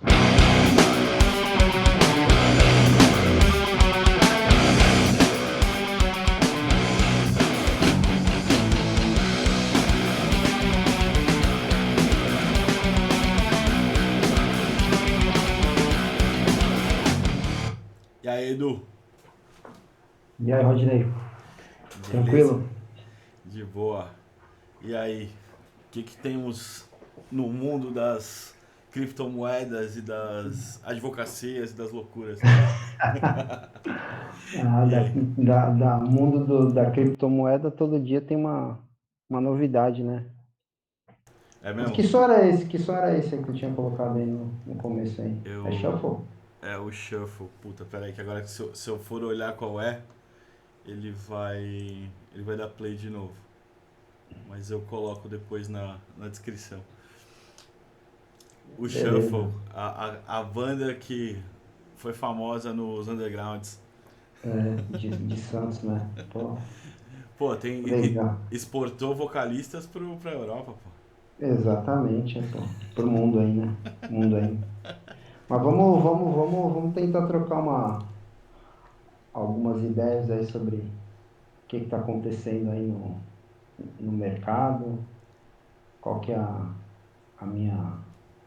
E aí, Edu? E aí, Rodney, Beleza? tranquilo? De boa. E aí, o que que temos no mundo das criptomoedas e das advocacias e das loucuras? Ah, E aí? da mundo da criptomoeda, todo dia tem uma novidade, né? É Mas mesmo? que som era esse? Que som era esse aí que tu tinha colocado aí no começo aí? É Eu. shuffle? É o Shuffle. Puta, peraí, que agora se eu for olhar qual é, ele vai. Ele vai dar play de novo. Mas eu coloco depois na descrição. O Beleza. Shuffle, a banda que foi famosa nos undergrounds. É, de Santos, né? Pô, Pô, legal. exportou vocalistas pra Europa, pô. Exatamente, pô. Pro mundo aí, né? Mundo aí. Mas vamos tentar trocar algumas ideias aí sobre o que está acontecendo aí no mercado, qual que é a minha,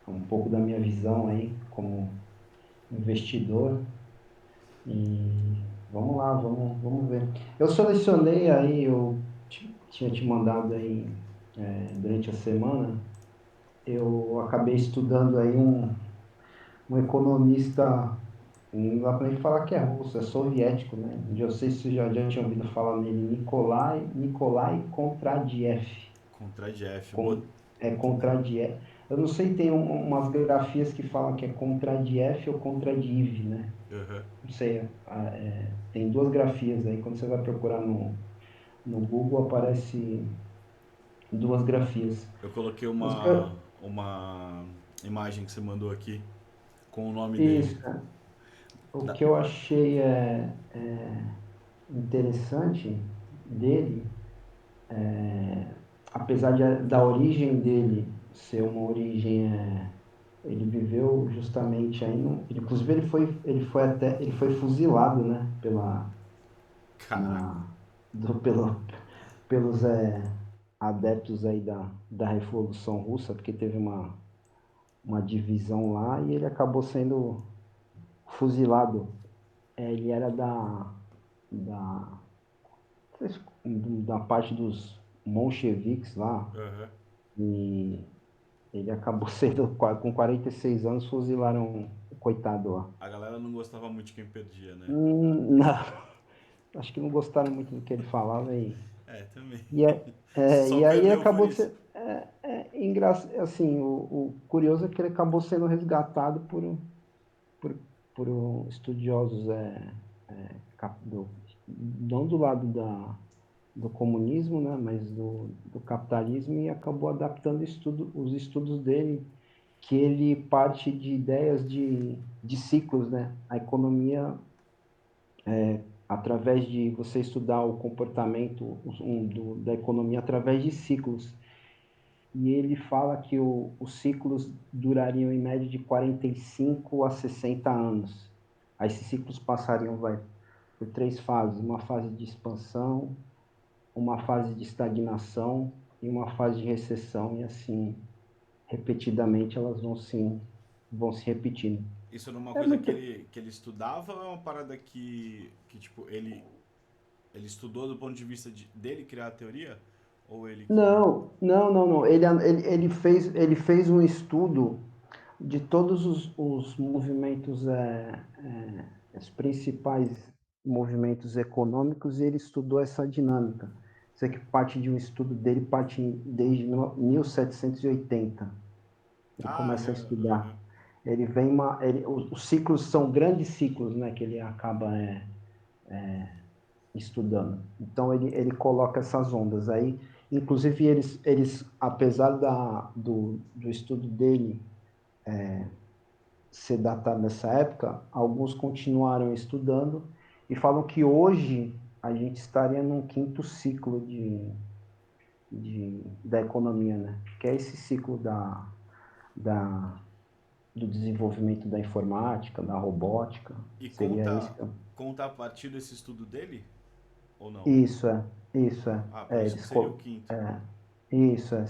um pouco da minha visão aí como investidor e vamos lá, vamos ver. Eu selecionei aí, tinha te mandado aí durante a semana, eu acabei estudando aí um economista, não dá pra nem falar que é russo, é soviético, né? Eu sei se você já tinha ouvido falar nele, Nikolai Kondratiev. Contra Jeff. Contradiev. Eu não sei, tem umas grafias que falam que é Contradiev ou Contradiv, né? Uhum. Não sei, tem duas grafias aí, quando você vai procurar no Google aparece duas grafias. Eu coloquei Mas o que eu, uma imagem que você mandou aqui com o nome dele. isso, o Da- que eu achei interessante dele, apesar da origem dele ser uma origem, ele viveu justamente aí, inclusive ele foi fuzilado, né, Caraca. na, do, pelo, pelos adeptos aí da Revolução Russa, porque teve uma divisão lá e ele acabou sendo fuzilado. Ele era da, da parte dos bolcheviques lá, Uhum. e ele acabou sendo, com 46 anos, fuzilaram o coitado lá. A galera não gostava muito de quem perdia, né? Não, acho que não gostaram muito do que ele falava É, também. e, Só e aí perdeu por acabou isso. sendo, assim, o curioso é que ele acabou sendo resgatado por, por estudiosos não do lado do comunismo, né, mas do capitalismo e acabou adaptando os estudos dele, que ele parte de ideias de ciclos, né? A economia, através de você estudar o comportamento da economia através de ciclos. E ele fala que os ciclos durariam em média de 45 a 60 anos. Aí esses ciclos passariam, por três fases: uma fase de expansão, uma fase de estagnação e uma fase de recessão, e assim, repetidamente elas vão se repetindo. Isso era uma É coisa muito. que ele estudava ou é uma parada que tipo, ele estudou do ponto de vista dele criar a teoria? Ou ele que. Não. Ele fez um estudo de todos os movimentos, os principais movimentos econômicos, e ele estudou essa dinâmica. Isso aqui parte de um estudo dele, desde 1780. Ele Ah, começa a aham. estudar. Ele vem os ciclos são grandes ciclos, né, que ele acaba estudando. Então ele coloca essas ondas aí. Inclusive eles apesar do estudo dele ser datado nessa época, alguns continuaram estudando e falam que hoje a gente estaria num quinto ciclo da economia, né? Que é esse ciclo da do desenvolvimento da informática, da robótica. E Seria esse conta, que eu... conta a partir desse estudo dele? Ou não? Isso é, isso é. Ah, por É, isso que seria o quinto. isso é.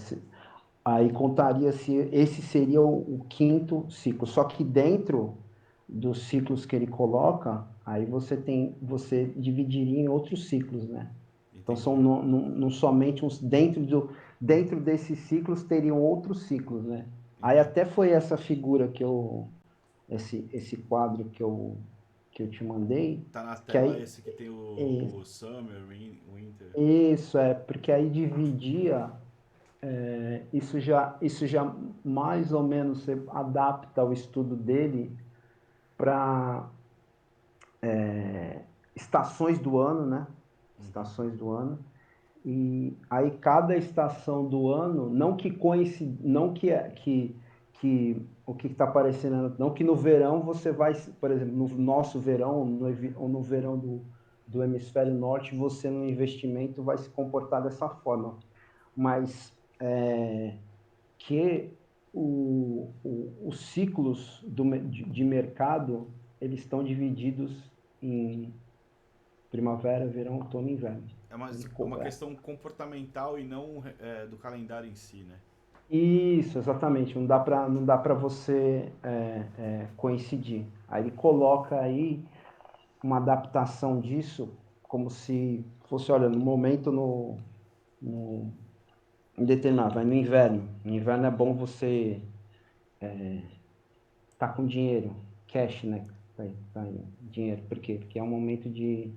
Aí contaria se esse seria o quinto ciclo. Só que dentro dos ciclos que ele coloca, aí você dividiria em outros ciclos, né? Então são Entendi. não somente uns dentro desses ciclos teriam outros ciclos, né? Aí Entendi. até foi essa figura que eu esse quadro que eu te mandei, Tá na que tela aí esse que tem é, o Summer, Winter. isso é porque aí dividia isso já mais ou menos você adapta o estudo dele para estações do ano, né? Uhum. Estações do ano. E aí cada estação do ano, não que coincide, não que é que o que está aparecendo, não que no verão você vai, por exemplo, no nosso verão, ou no verão do hemisfério norte, você no investimento vai se comportar dessa forma. Mas que os ciclos de mercado eles estão divididos em primavera, verão, outono e inverno. É uma questão comportamental e não do calendário em si, né? Isso, exatamente. Não dá para você coincidir. Aí ele coloca aí uma adaptação disso como se fosse, olha, no momento no indeterminado, vai no inverno. No inverno é bom você tá com dinheiro, cash, né? Tá aí, dinheiro. Por quê? Porque é um momento de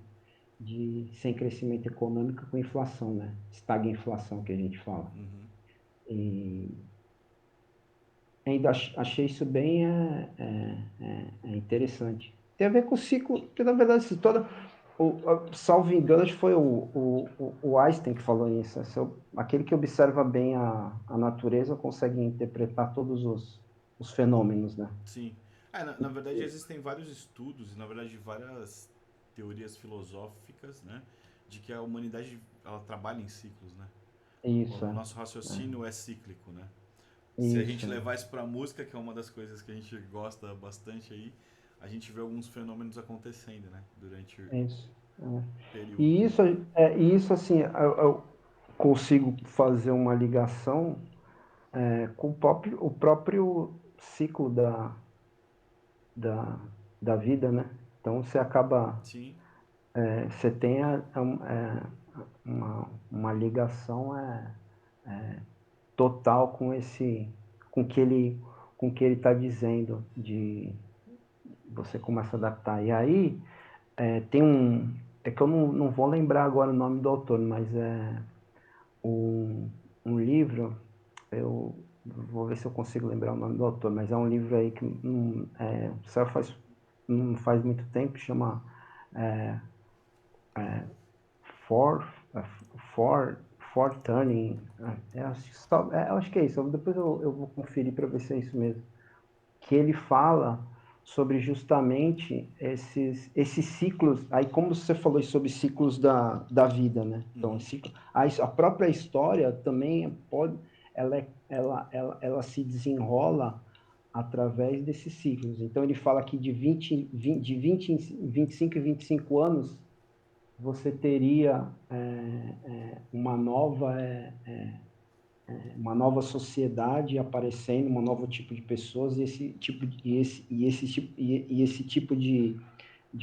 sem crescimento econômico com inflação, né? Estagflação que a gente fala. Uhum. E ainda achei isso bem interessante. Tem a ver com o ciclo, que na verdade, se toda, salvo engano, acho que foi o Einstein que falou isso. Aquele que observa bem a natureza consegue interpretar todos os fenômenos, né? Sim. Na verdade, existem vários estudos e, na verdade, várias teorias filosóficas, né? De que a humanidade ela trabalha em ciclos, né? Isso, O nosso raciocínio é cíclico, né? Se a gente isso, levar isso pra música, que é uma das coisas que a gente gosta bastante aí, a gente vê alguns fenômenos acontecendo, né? Durante isso. períodos, E né? isso assim, eu consigo fazer uma ligação com o próprio ciclo da, da vida, né? Então você acaba, Sim. você tem uma ligação total com que ele está dizendo de você começa a adaptar. E aí é que eu não vou lembrar agora o nome do autor, mas é um, um livro, eu vou ver se eu consigo lembrar o nome do autor, mas é um livro aí que saiu não faz muito tempo, chama é, For, é, For Turning. Eu acho que é isso, depois eu vou conferir para ver se é isso mesmo. Que ele fala sobre justamente esses ciclos, aí como você falou sobre ciclos da vida, né? Então, Uhum. a própria história também pode, ela se desenrola através desses ciclos. Então, ele fala que de 25 e 25 anos, você teria uma nova sociedade aparecendo, um novo tipo de pessoas, e esse tipo de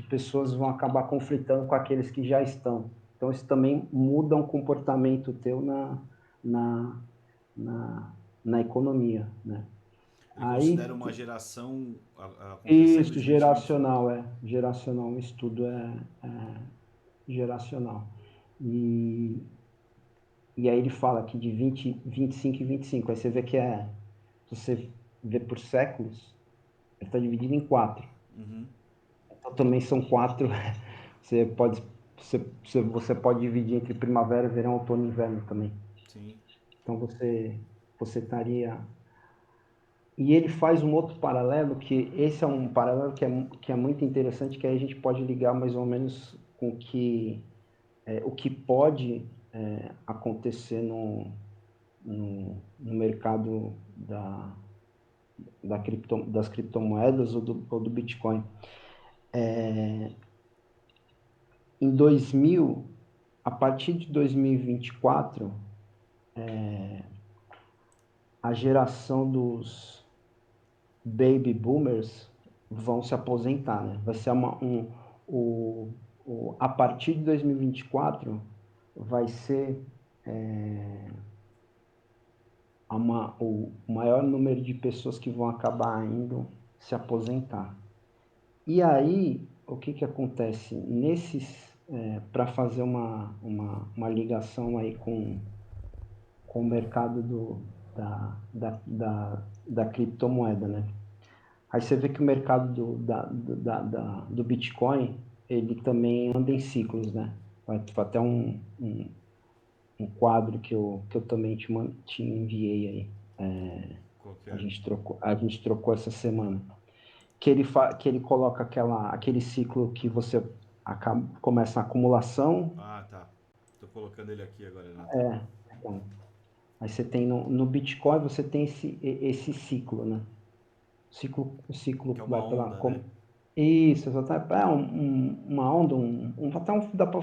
pessoas vão acabar conflitando com aqueles que já estão. Então, isso também muda o comportamento teu na, na, na economia, né? Ele considera Aí, uma geração acontecendo isso, de 20 em 20 anos. geracional, um estudo geracional. E, e aí ele fala que de 20, 25 e 25, aí você vê se você vê por séculos, ele está dividido em quatro. Uhum. Então também são quatro, você pode, você pode dividir entre primavera, verão, outono e inverno também. Sim. Então você estaria... E ele faz um outro paralelo, que esse é um paralelo que é muito interessante, que aí a gente pode ligar mais ou menos com o que pode acontecer no mercado das criptomoedas ou do Bitcoin. Em 2000, a partir de 2024, a geração dos baby boomers vão se aposentar, né? Vai ser a partir de 2024 vai ser o maior número de pessoas que vão acabar indo se aposentar. E aí, o que que acontece? Para fazer uma ligação aí com o mercado da criptomoeda, né? Aí você vê que o mercado do Bitcoin, ele também anda em ciclos, né? Vai até um quadro que eu também te enviei aí. Qual que A é? gente trocou essa semana. Que ele coloca aquele ciclo que você começa a acumulação. Ah, tá. Tô colocando ele aqui agora na tela. Então, aí você tem no Bitcoin, você tem esse ciclo, né? O Que é ciclo uma vai pela. onda, né? Isso, exatamente. Uma onda, dá para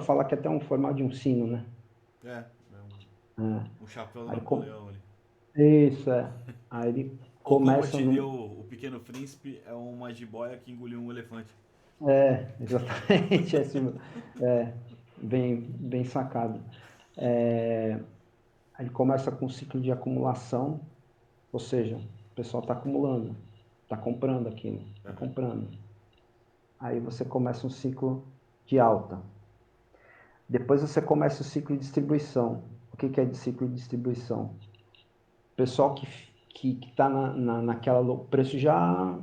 falar que é até um formato de um sino, né? É, É. um chapéu do Aí, Napoleão ali. isso, é. Aí ele Ou como começa diria no. o Pequeno Príncipe, é uma jiboia que engoliu um elefante. Exatamente, bem sacado. Aí ele começa com um ciclo de acumulação, ou seja, o pessoal está acumulando, está comprando aquilo, está Aham. comprando. Aí você começa um ciclo de alta. Depois você começa o ciclo de distribuição. O que que é de ciclo de distribuição? O pessoal que está naquela. O preço já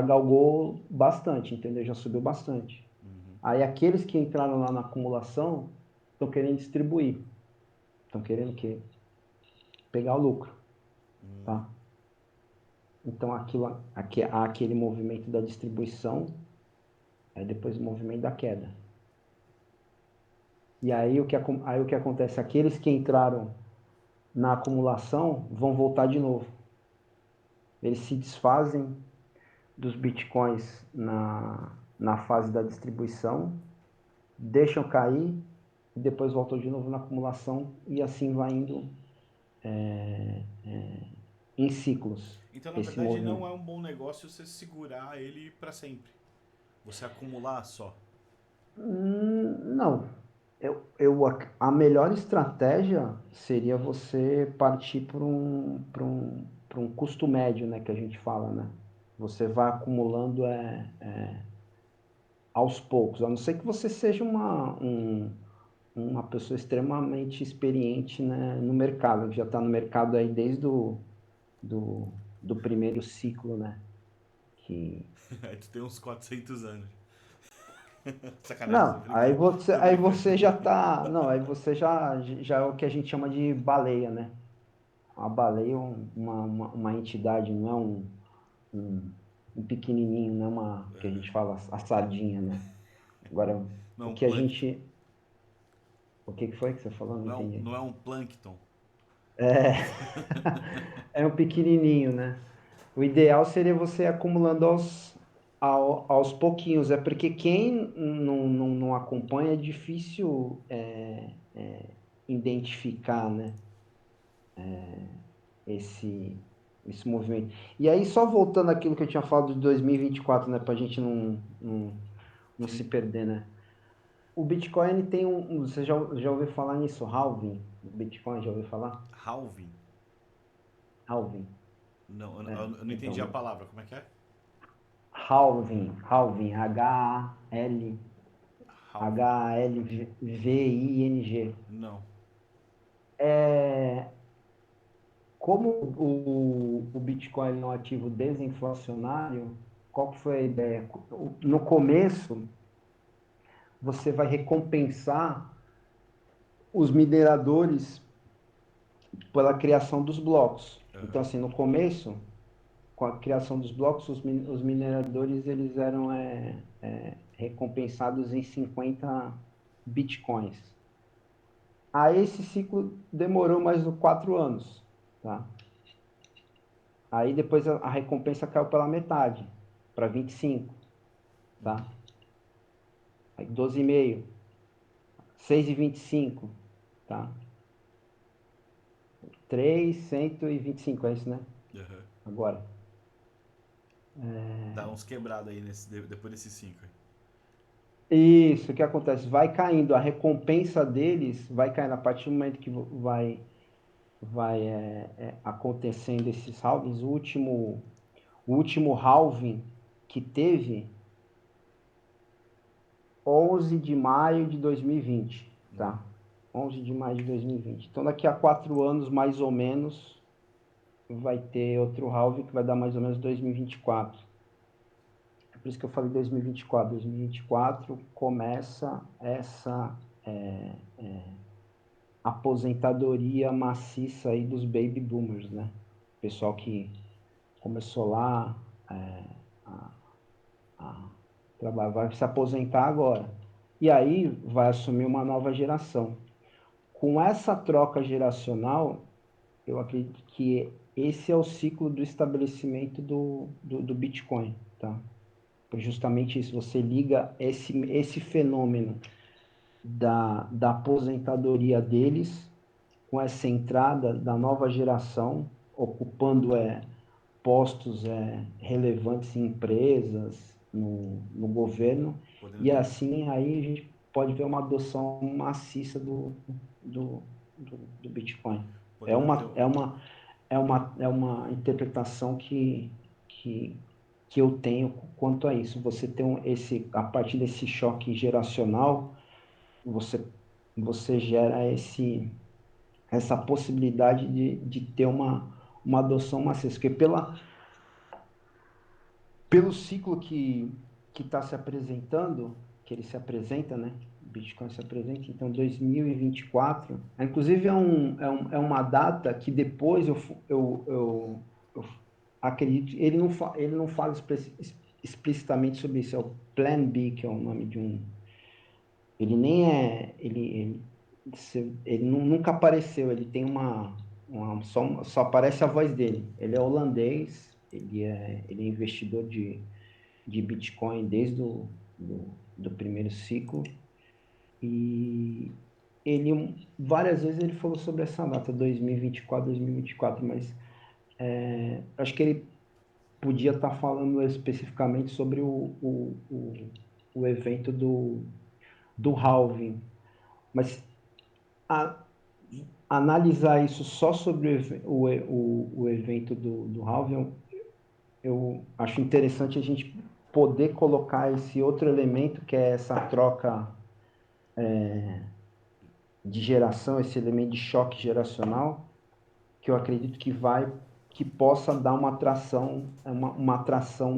galgou bastante, entendeu? Já subiu bastante. Uhum. Aí aqueles que entraram lá na acumulação estão querendo distribuir. Estão querendo o quê? Pegar o lucro, Hum. tá? Então há aquele movimento da distribuição, aí depois o movimento da queda. E aí o que acontece? Aqueles que entraram na acumulação vão voltar de novo. Eles se desfazem dos bitcoins na fase da distribuição, deixam cair e depois voltam de novo na acumulação e assim vai indo em ciclos Então, na esse verdade, não movimento. é um bom negócio você segurar ele pra sempre. Você acumular só. Não. A melhor estratégia seria você partir para um custo médio, né, que a gente fala, né? Você vai acumulando aos poucos, a não ser que você seja uma pessoa extremamente experiente, né, no mercado, que já está no mercado aí desde do, do primeiro ciclo, né? Que Aí tu tem uns 400 anos. Sacanagem, tô Não, brincando. Tô aí brincando. você já tá, não, aí você já é o que a gente chama de baleia, né? A baleia é uma entidade, não é um, um pequenininho, não é que a gente fala a sardinha, né? Agora, Não é o um que a plâncton. gente, o que foi que você falou? Não entendi. Não é um plâncton. É um pequenininho, né? O ideal seria você ir acumulando aos pouquinhos, é porque quem não acompanha é difícil identificar, né, esse, esse movimento. E aí, só voltando àquilo que eu tinha falado de 2024, né, para a gente não se Sim. perder, né? O Bitcoin ele tem você já ouviu falar nisso, halving? O Bitcoin, já ouviu falar? Halving? Halving. Não, É, eu não entendi a então, palavra. Como é que é? halving, Halving. Halving. Não. Como o Bitcoin é um ativo desinflacionário, qual que foi a ideia? No começo, você vai recompensar os mineradores pela criação dos blocos. Então, Aham. assim, no começo, com a criação dos blocos, os mineradores eles eram recompensados em 50 bitcoins. Aí esse ciclo demorou mais de 4 anos, tá? Aí depois a recompensa caiu pela metade, para 25, tá? Aí 12,5, 6,25, tá? 3,125, é isso, né? Aham. Agora. Dá uns quebrados aí depois desses 5 aí. Isso, o que acontece? Vai caindo, a recompensa deles vai caindo a partir do momento que vai acontecendo esses halvings. O último halving que teve 11 de maio de 2020, tá? 11 de maio de 2020. Então, daqui a 4 anos, mais ou menos, vai ter outro halving que vai dar mais ou menos 2024. É por isso que eu falei 2024. 2024 começa essa aposentadoria maciça aí dos baby boomers, né? Pessoal que começou lá a, a trabalhar, vai se aposentar agora. E aí vai assumir uma nova geração. Com essa troca geracional, eu acredito que esse é o ciclo do estabelecimento do Bitcoin, tá? Justamente isso, você liga esse fenômeno da aposentadoria deles com essa entrada da nova geração, ocupando postos relevantes em empresas, no governo, Podendo e ter. assim aí a gente pode ver uma adoção maciça do Bitcoin. É Podendo ter. uma, é uma, é uma interpretação que, que eu tenho quanto a isso. Você tem a partir desse choque geracional, você, você gera essa possibilidade de ter uma adoção maciça. Porque pelo ciclo que está se apresentando, que ele se apresenta, né? O Bitcoin se apresenta, então 2024, inclusive é uma data que depois eu acredito, ele não fala explicitamente sobre isso, é o Plan B, que é o nome de um, ele nem é, ele nunca apareceu, ele tem só aparece a voz dele, ele é holandês, ele é investidor de Bitcoin desde do primeiro ciclo, e várias vezes ele falou sobre essa data, 2024, 2024, mas acho que ele podia estar falando especificamente sobre o evento do halving, mas a- analisar isso só sobre o evento do halving, eu acho interessante a gente poder colocar esse outro elemento, que é essa troca de geração, esse elemento de choque geracional, que eu acredito que possa dar uma atração, uma atração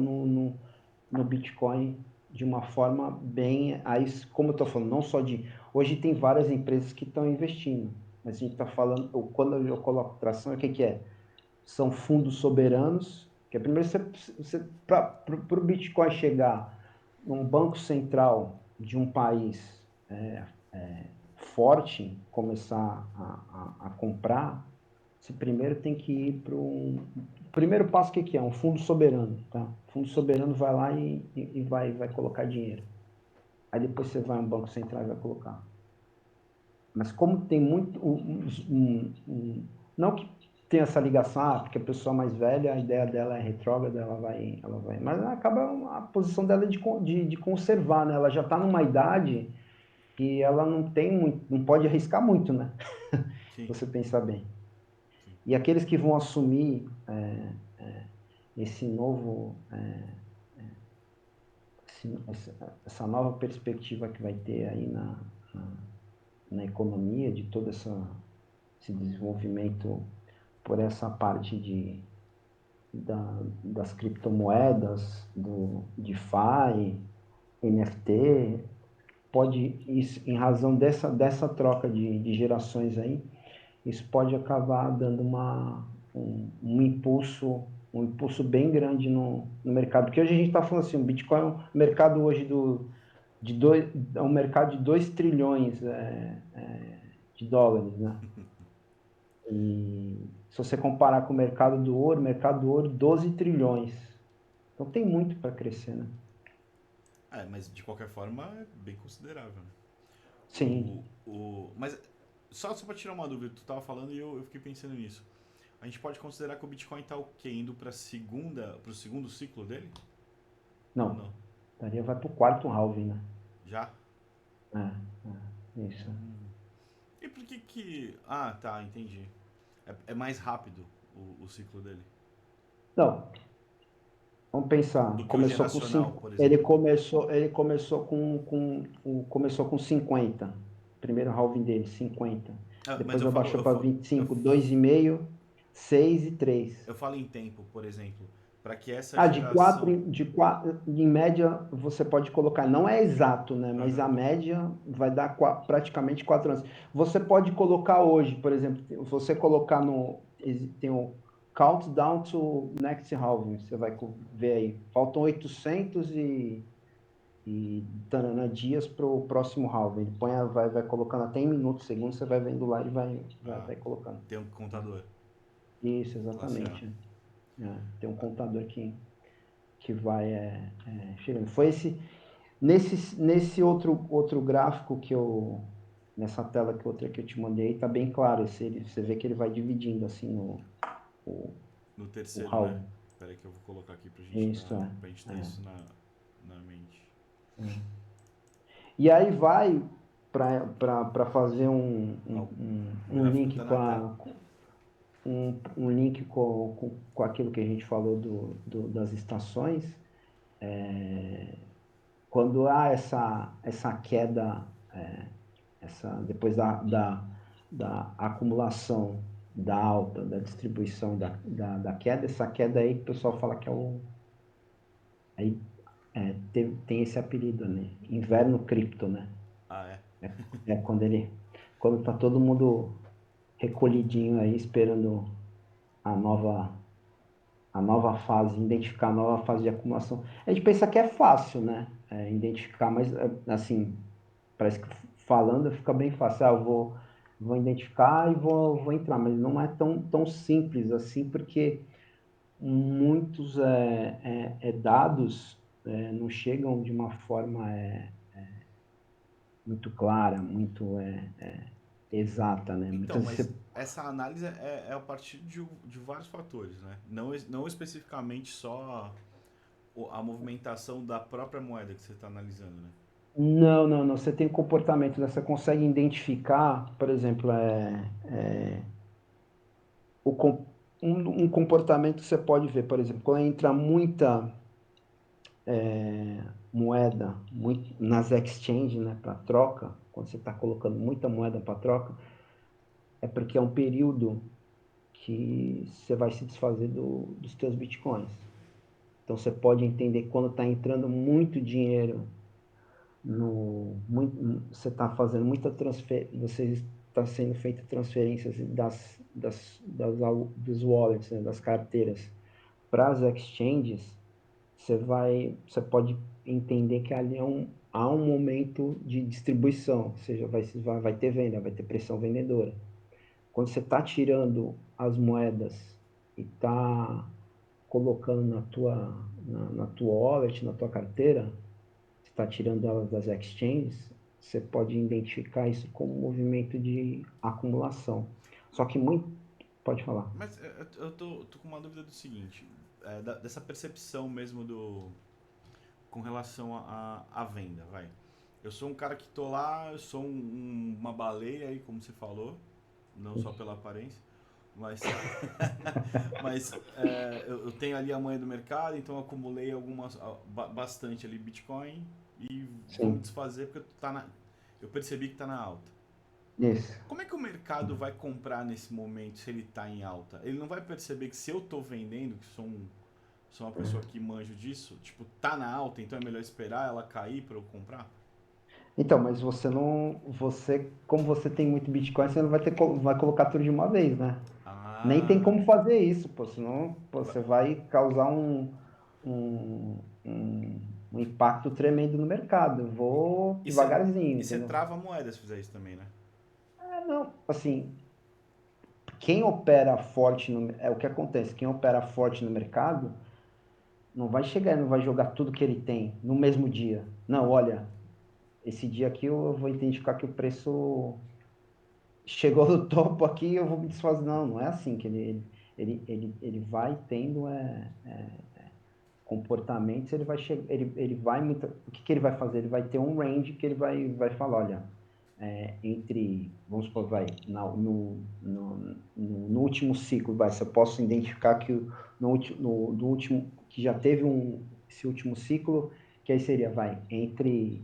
no Bitcoin de uma forma bem, aí, como eu estou falando, não só hoje tem várias empresas que estão investindo, mas a gente está falando, quando eu coloco atração, o que é? São fundos soberanos, que é primeiro para o Bitcoin chegar num banco central de um país forte, começar a comprar, você primeiro tem que ir para o primeiro passo, o que é? Um fundo soberano, tá? O fundo soberano vai lá e vai colocar dinheiro. Aí depois você vai a um banco central e vai colocar. Mas como tem muito. Não que tenha essa ligação, porque a pessoa mais velha, a ideia dela é retrógrada, ela vai. Mas acaba a posição dela de conservar, né? Ela já está numa idade que ela não tem muito, não pode arriscar muito, né? Sim, Se você pensar bem. sim. E aqueles que vão assumir esse novo, essa nova perspectiva que vai ter aí na economia, de todo esse desenvolvimento por essa parte das criptomoedas, do DeFi, NFT, pode, isso, em razão dessa troca de gerações aí, isso pode acabar dando um impulso bem grande no mercado. Porque hoje a gente está falando assim, o Bitcoin é um mercado hoje é um mercado de 2 trilhões de dólares, né? Se você comparar com o mercado do ouro, 12 trilhões. Então tem muito para crescer, né? Mas de qualquer forma é bem considerável, né? Sim. Mas só pra tirar uma dúvida, tu tava falando e eu fiquei pensando nisso. A gente pode considerar que o Bitcoin tá o quê? Indo pro segundo ciclo dele? Ou Não. não? Daria vai pro quarto halving, né? Já? Isso. E por que que... Ah, tá, entendi. É mais rápido o ciclo dele. Não, vamos pensar. Do que o Começou com geracional, 5. por Ele exemplo. começou, ele começou começou com 50. Primeiro halving dele, 50. Mas Depois abaixou para eu 25, 2,5, 6 e 3. Eu falo em tempo, por exemplo, para que essa Ah, geração. de 4, em média você pode colocar, não é exato, né? Mas Aham. a média vai dar praticamente 4 anos. Você pode colocar hoje, por exemplo, você colocar no. Tem o Countdown to Next Halving, você vai ver aí. Faltam 800 e tarana, dias para o próximo halving. Ele põe, vai colocando até em minutos, segundos, você vai vendo lá e Ah, vai colocando. tem um contador. Isso, Classe A. exatamente. Tem um contador que vai chegando. Foi nesse outro gráfico nessa tela que eu te mandei, tá bem claro. Você vê que ele vai dividindo assim o, No o terceiro, né? halving. Espera aí que eu vou colocar aqui Isso, pra gente ter é. isso na mente. E aí vai para fazer Ó, o um gráfico link tá na tela. um link com aquilo que a gente falou das estações. Quando há essa queda, depois da acumulação, da alta, da distribuição, da queda, essa queda aí que o pessoal fala que aí, tem esse apelido, né? Inverno cripto, né? Ah, é? Quando tá todo mundo recolhidinho aí, esperando a nova, a nova fase, identificar a nova fase de acumulação. A gente pensa que é fácil, né? Identificar, mas assim, parece que falando fica bem fácil. Vou identificar e vou entrar, mas não é tão simples assim, porque muitos dados não chegam de uma forma muito clara, muito exata, né? Então, Muitas vezes mas você. essa análise é a partir de vários fatores, né? Não especificamente só a movimentação da própria moeda que você está analisando, né? Não, não, não. Você tem o comportamento, né? Você consegue identificar, por exemplo, um comportamento que você pode ver, por exemplo, quando entra muita moeda nas exchanges, né, para troca, quando você está colocando muita moeda para troca, é porque é um período que você vai se desfazer dos teus bitcoins. Então você pode entender quando está entrando muito dinheiro você está fazendo muita transferência, você está sendo feita transferências dos wallets, né, das carteiras para as exchanges, você pode entender que ali há um momento de distribuição, ou seja, vai ter venda, vai ter pressão vendedora. Quando você está tirando as moedas e está colocando na tua wallet, na tua carteira, está tirando elas das exchanges, você pode identificar isso como um movimento de acumulação. Só que muito. Pode falar. Mas eu tô com uma dúvida do seguinte, dessa percepção mesmo com relação à venda, vai. Eu sou um cara que tô lá, eu sou uma baleia aí, como você falou, não só pela aparência, mas, eu tenho ali a manha do mercado, então eu acumulei bastante ali Bitcoin e vou me Sim, desfazer porque eu percebi que tá na alta. isso. Como é que o mercado vai comprar nesse momento se ele está em alta? Ele não vai perceber que se eu estou vendendo, que sou uma pessoa que manjo disso, tipo, tá na alta, então é melhor esperar ela cair para eu comprar? Então, mas você não. Como você tem muito Bitcoin, você não vai colocar tudo de uma vez, né? Nem tem Ah, como fazer isso, pô, senão pô, va- você vai causar um impacto tremendo no mercado. Eu vou e você devagarzinho, e você entendeu? trava a moeda se fizer isso também, né? Não, assim, quem opera forte é o que acontece, quem opera forte no mercado não vai chegar, não vai jogar tudo que ele tem no mesmo dia. Não, olha, esse dia aqui eu vou identificar que o preço chegou no topo aqui, eu vou me desfazer. Não, não é assim que ele vai tendo comportamentos, ele vai chegar, ele vai muito, o que ele vai fazer? Ele vai ter um range que ele vai falar, olha, entre, vamos supor, no último ciclo, se eu posso identificar que no último, que já teve esse último ciclo, que aí seria, entre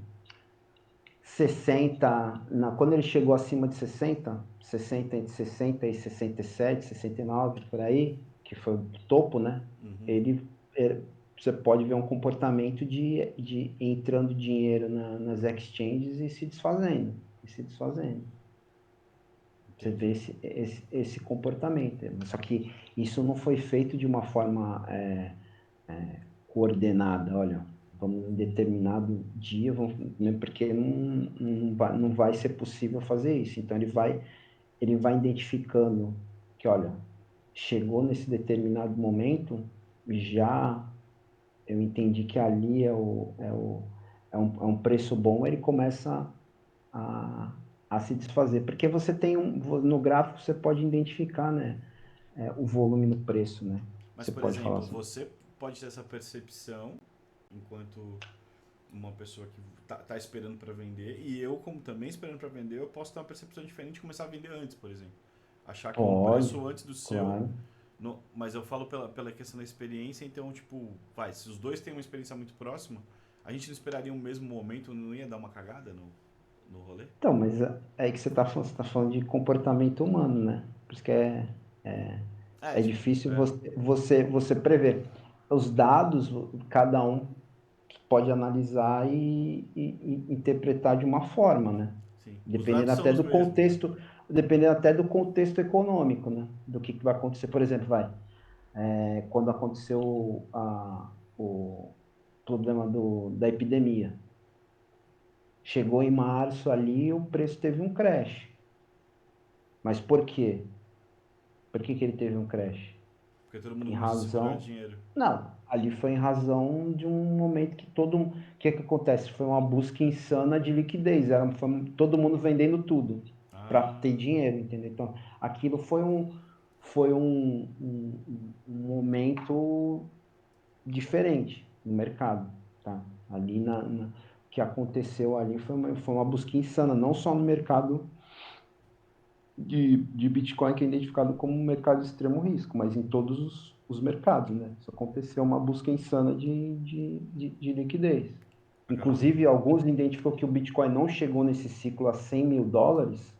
60, quando ele chegou acima de 60, entre 60 e 67, 69, por aí, que foi o topo, né? Você pode ver um comportamento de entrando dinheiro nas exchanges e se desfazendo. Você vê esse comportamento. Só que isso não foi feito de uma forma coordenada. Olha, vamos em determinado dia, porque não vai ser possível fazer isso. Então, ele vai identificando que, olha, chegou nesse determinado momento, já eu entendi que ali é um preço bom, ele começa a se desfazer. Porque você tem no gráfico você pode identificar, né, o volume no preço, né? Mas, Você por pode falar exemplo, assim. você pode ter essa percepção enquanto uma pessoa que tá esperando para vender, e eu, como também esperando para vender, eu posso ter uma percepção diferente e começar a vender antes, por exemplo. Achar que um Pode, preço antes do seu. claro. Mas eu falo pela questão da experiência, então, tipo, se os dois têm uma experiência muito próxima, a gente não esperaria o mesmo momento, não ia dar uma cagada no rolê? Então, mas é aí que você tá falando de comportamento humano, né? Por isso que é Tipo, difícil você prever. Os dados, cada um pode analisar e interpretar de uma forma, né? sim. Os Dependendo dados são até os do mesmos, né? contexto, dependendo até do contexto econômico, né? Do que vai acontecer. Por exemplo, quando aconteceu o problema da epidemia. Chegou em março ali, o preço teve um crash. Mas por quê? Por que que ele teve um crash? Porque todo mundo Em começou a segurar razão. dinheiro. Não, ali foi em razão de um momento que O que acontece? Foi uma busca insana de liquidez. Foi todo mundo vendendo tudo para Ah, ter dinheiro, entendeu? Então, aquilo foi um momento diferente no mercado, tá? Ali o que aconteceu ali foi uma busca insana, não só no mercado de Bitcoin, que é identificado como um mercado de extremo risco, mas em todos os mercados, né? Isso aconteceu uma busca insana de liquidez. a galera. Inclusive, alguns identificou que o Bitcoin não chegou nesse ciclo a US$ 100.000,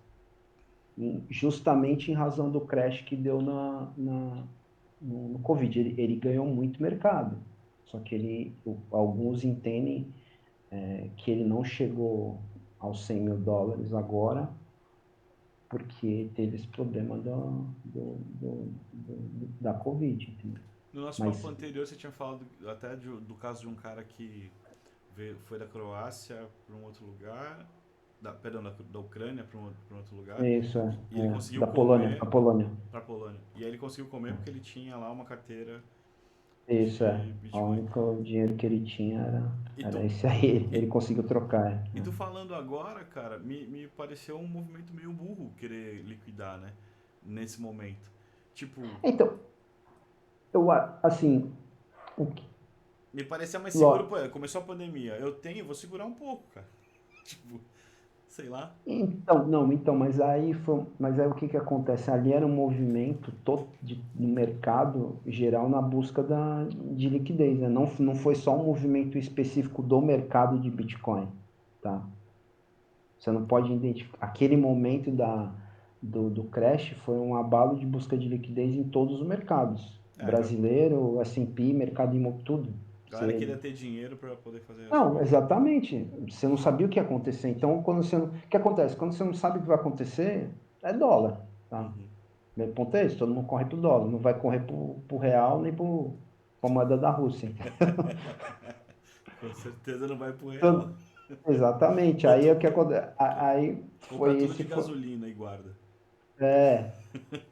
justamente em razão do crash que deu no Covid. Ele ganhou muito mercado, só que alguns entendem que ele não chegou aos US$ 100.000 agora, porque teve esse problema da Covid, entendeu? No nosso papo Mas anterior você tinha falado até do caso de um cara que foi da Croácia para um outro lugar, perdão, da Ucrânia para um outro lugar, isso e ele conseguiu da Polônia, a comer Polônia. para Polônia. E aí ele conseguiu comer porque ele tinha lá uma carteira Isso de O Bitcoin. único dinheiro que ele tinha E era tu, esse aí. e, Ele conseguiu trocar. e tu falando agora, cara, me pareceu um movimento meio burro querer liquidar, né? Nesse momento. Tipo, Então, assim, o que, me parecia mais seguro, lo- pô, começou a pandemia, eu tenho, vou segurar um pouco, cara. Tipo, sei lá. então, não, então, mas aí o que que acontece? Ali era um movimento todo no mercado geral na busca de liquidez, né? Não foi só um movimento específico do mercado de Bitcoin, tá? Você não pode identificar. Aquele momento do crash foi um abalo de busca de liquidez em todos os mercados. É, Brasileiro, S&P, mercado imobiliário, tudo. a galera queria ter dinheiro pra poder fazer as Não, coisas. exatamente. Você não sabia o que ia acontecer. Então, o que acontece? Quando você não sabe o que vai acontecer, é dólar, tá? Uhum. Meu ponto é esse, todo mundo corre pro dólar. Não vai correr pro real nem pra moeda da Rússia. Com certeza não vai pro real. Então, exatamente. Ou Aí tu o que acontece? Aí compra foi tudo esse de foi, gasolina e guarda. É,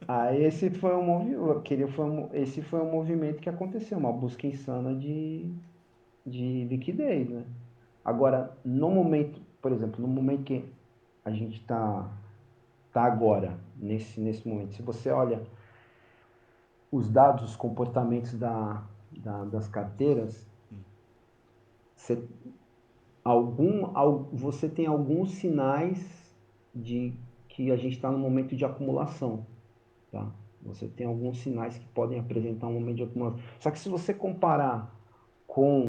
aí esse foi um esse foi um movimento que aconteceu, uma busca insana de liquidez, né? Agora, no momento, por exemplo, no momento que a gente tá agora, nesse momento, se você olha os dados, os comportamentos das carteiras, você, você tem alguns sinais de que a gente está no momento de acumulação, tá? Você tem alguns sinais que podem apresentar um momento de acumulação. Só que se você comparar com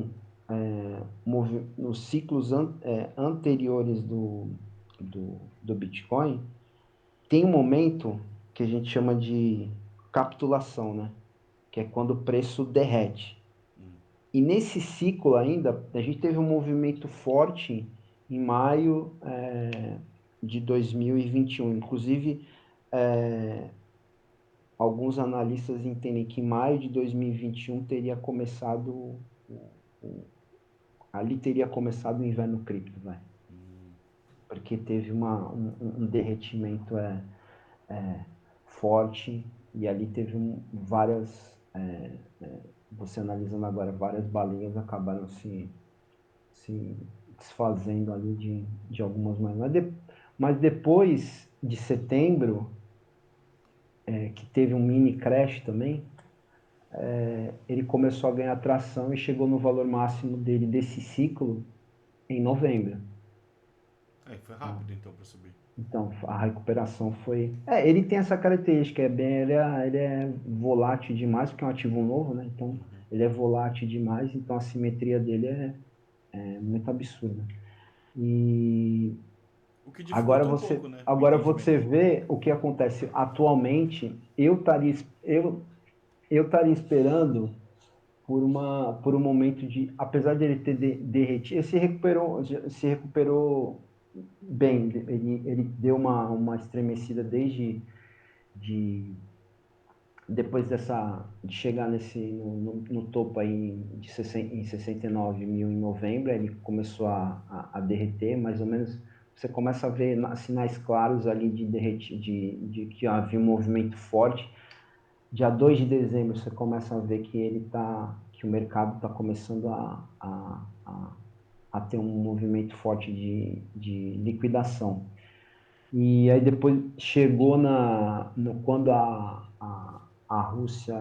nos ciclos anteriores do Bitcoin, tem um momento que a gente chama de capitulação, né? Que é quando o preço derrete. E nesse ciclo ainda, a gente teve um movimento forte em maio de 2021. Inclusive, alguns analistas entendem que em maio de 2021 teria começado, ali teria começado o inverno cripto, vai. Porque teve um derretimento forte e ali teve várias, você analisando agora, várias baleias acabaram se desfazendo ali de algumas moedas. Mas depois de setembro, que teve um mini crash também, ele começou a ganhar tração e chegou no valor máximo dele desse ciclo em novembro. Aí foi Tá? rápido então para subir. Então, a recuperação foi. Ele tem essa característica, ele é volátil demais, porque é um ativo novo, né? Então, ele é volátil demais, então a simetria dele é muito absurda. E O que dificulta um pouco, né? O agora você entendimento. vê o que acontece atualmente. Eu estaria esperando por um momento de, apesar de ele ter derretido, ele se recuperou bem. Ele deu uma estremecida de depois de chegar no topo aí em 69 mil em novembro, ele começou a derreter, mais ou menos. Você começa a ver sinais claros ali de que havia um movimento forte. Dia 2 de dezembro, você começa a ver que o mercado está começando a ter um movimento forte de liquidação. E aí depois chegou quando a Rússia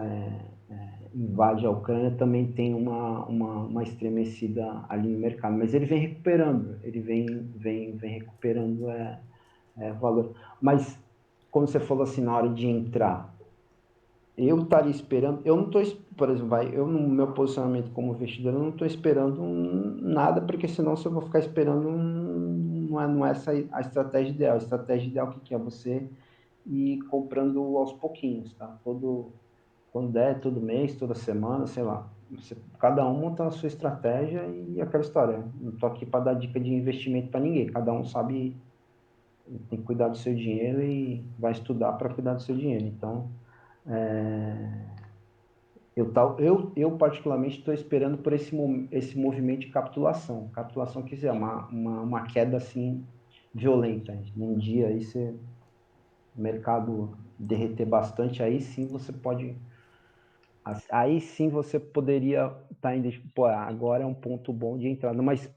invade a Ucrânia, também tem uma estremecida ali no mercado. Mas ele vem recuperando, vem recuperando valor. Mas, como você falou assim, na hora de entrar, eu estaria esperando, eu não estou, por exemplo, eu no meu posicionamento como investidor, eu não estou esperando nada, porque senão se eu vou ficar esperando, não é essa a estratégia ideal. A estratégia ideal, o que é? Você ir comprando aos pouquinhos, tá? Quando der, todo mês, toda semana, sei lá. Cada um monta a sua estratégia e aquela história. Não estou aqui para dar dica de investimento para ninguém. Cada um sabe, tem que cuidar do seu dinheiro e vai estudar para cuidar do seu dinheiro. Então, eu particularmente estou esperando por esse movimento de capitulação. Capitulação quer dizer, uma queda assim violenta. Num dia aí o mercado derreter bastante, aí sim você poderia estar indo, pô, agora é um ponto bom de entrada. Mas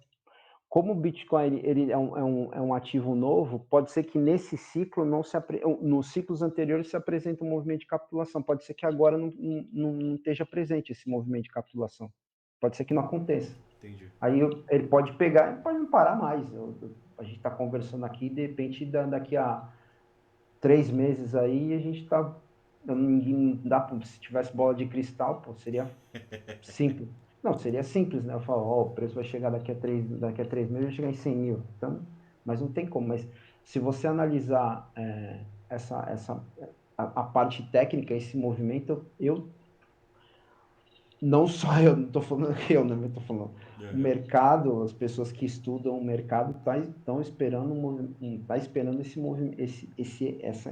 como o Bitcoin ele é um ativo novo, pode ser que nesse ciclo nos ciclos anteriores se apresente um movimento de capitulação. Pode ser que agora não esteja presente esse movimento de capitulação. Pode ser que não aconteça. Entendi. Aí ele pode pegar, ele pode não parar mais. A gente está conversando aqui, de repente daqui a 3 meses aí a gente está, não dá, se tivesse bola de cristal, pô, seria simples. Não, seria simples, né? Eu falo, o preço vai chegar daqui a 3 meses, vai chegar em 100 mil. Então, mas não tem como. Mas se você analisar a parte técnica, esse movimento, não só eu, não estou falando eu, né? Eu estou falando o Uhum. mercado, as pessoas que estudam o mercado estão esperando esperando esse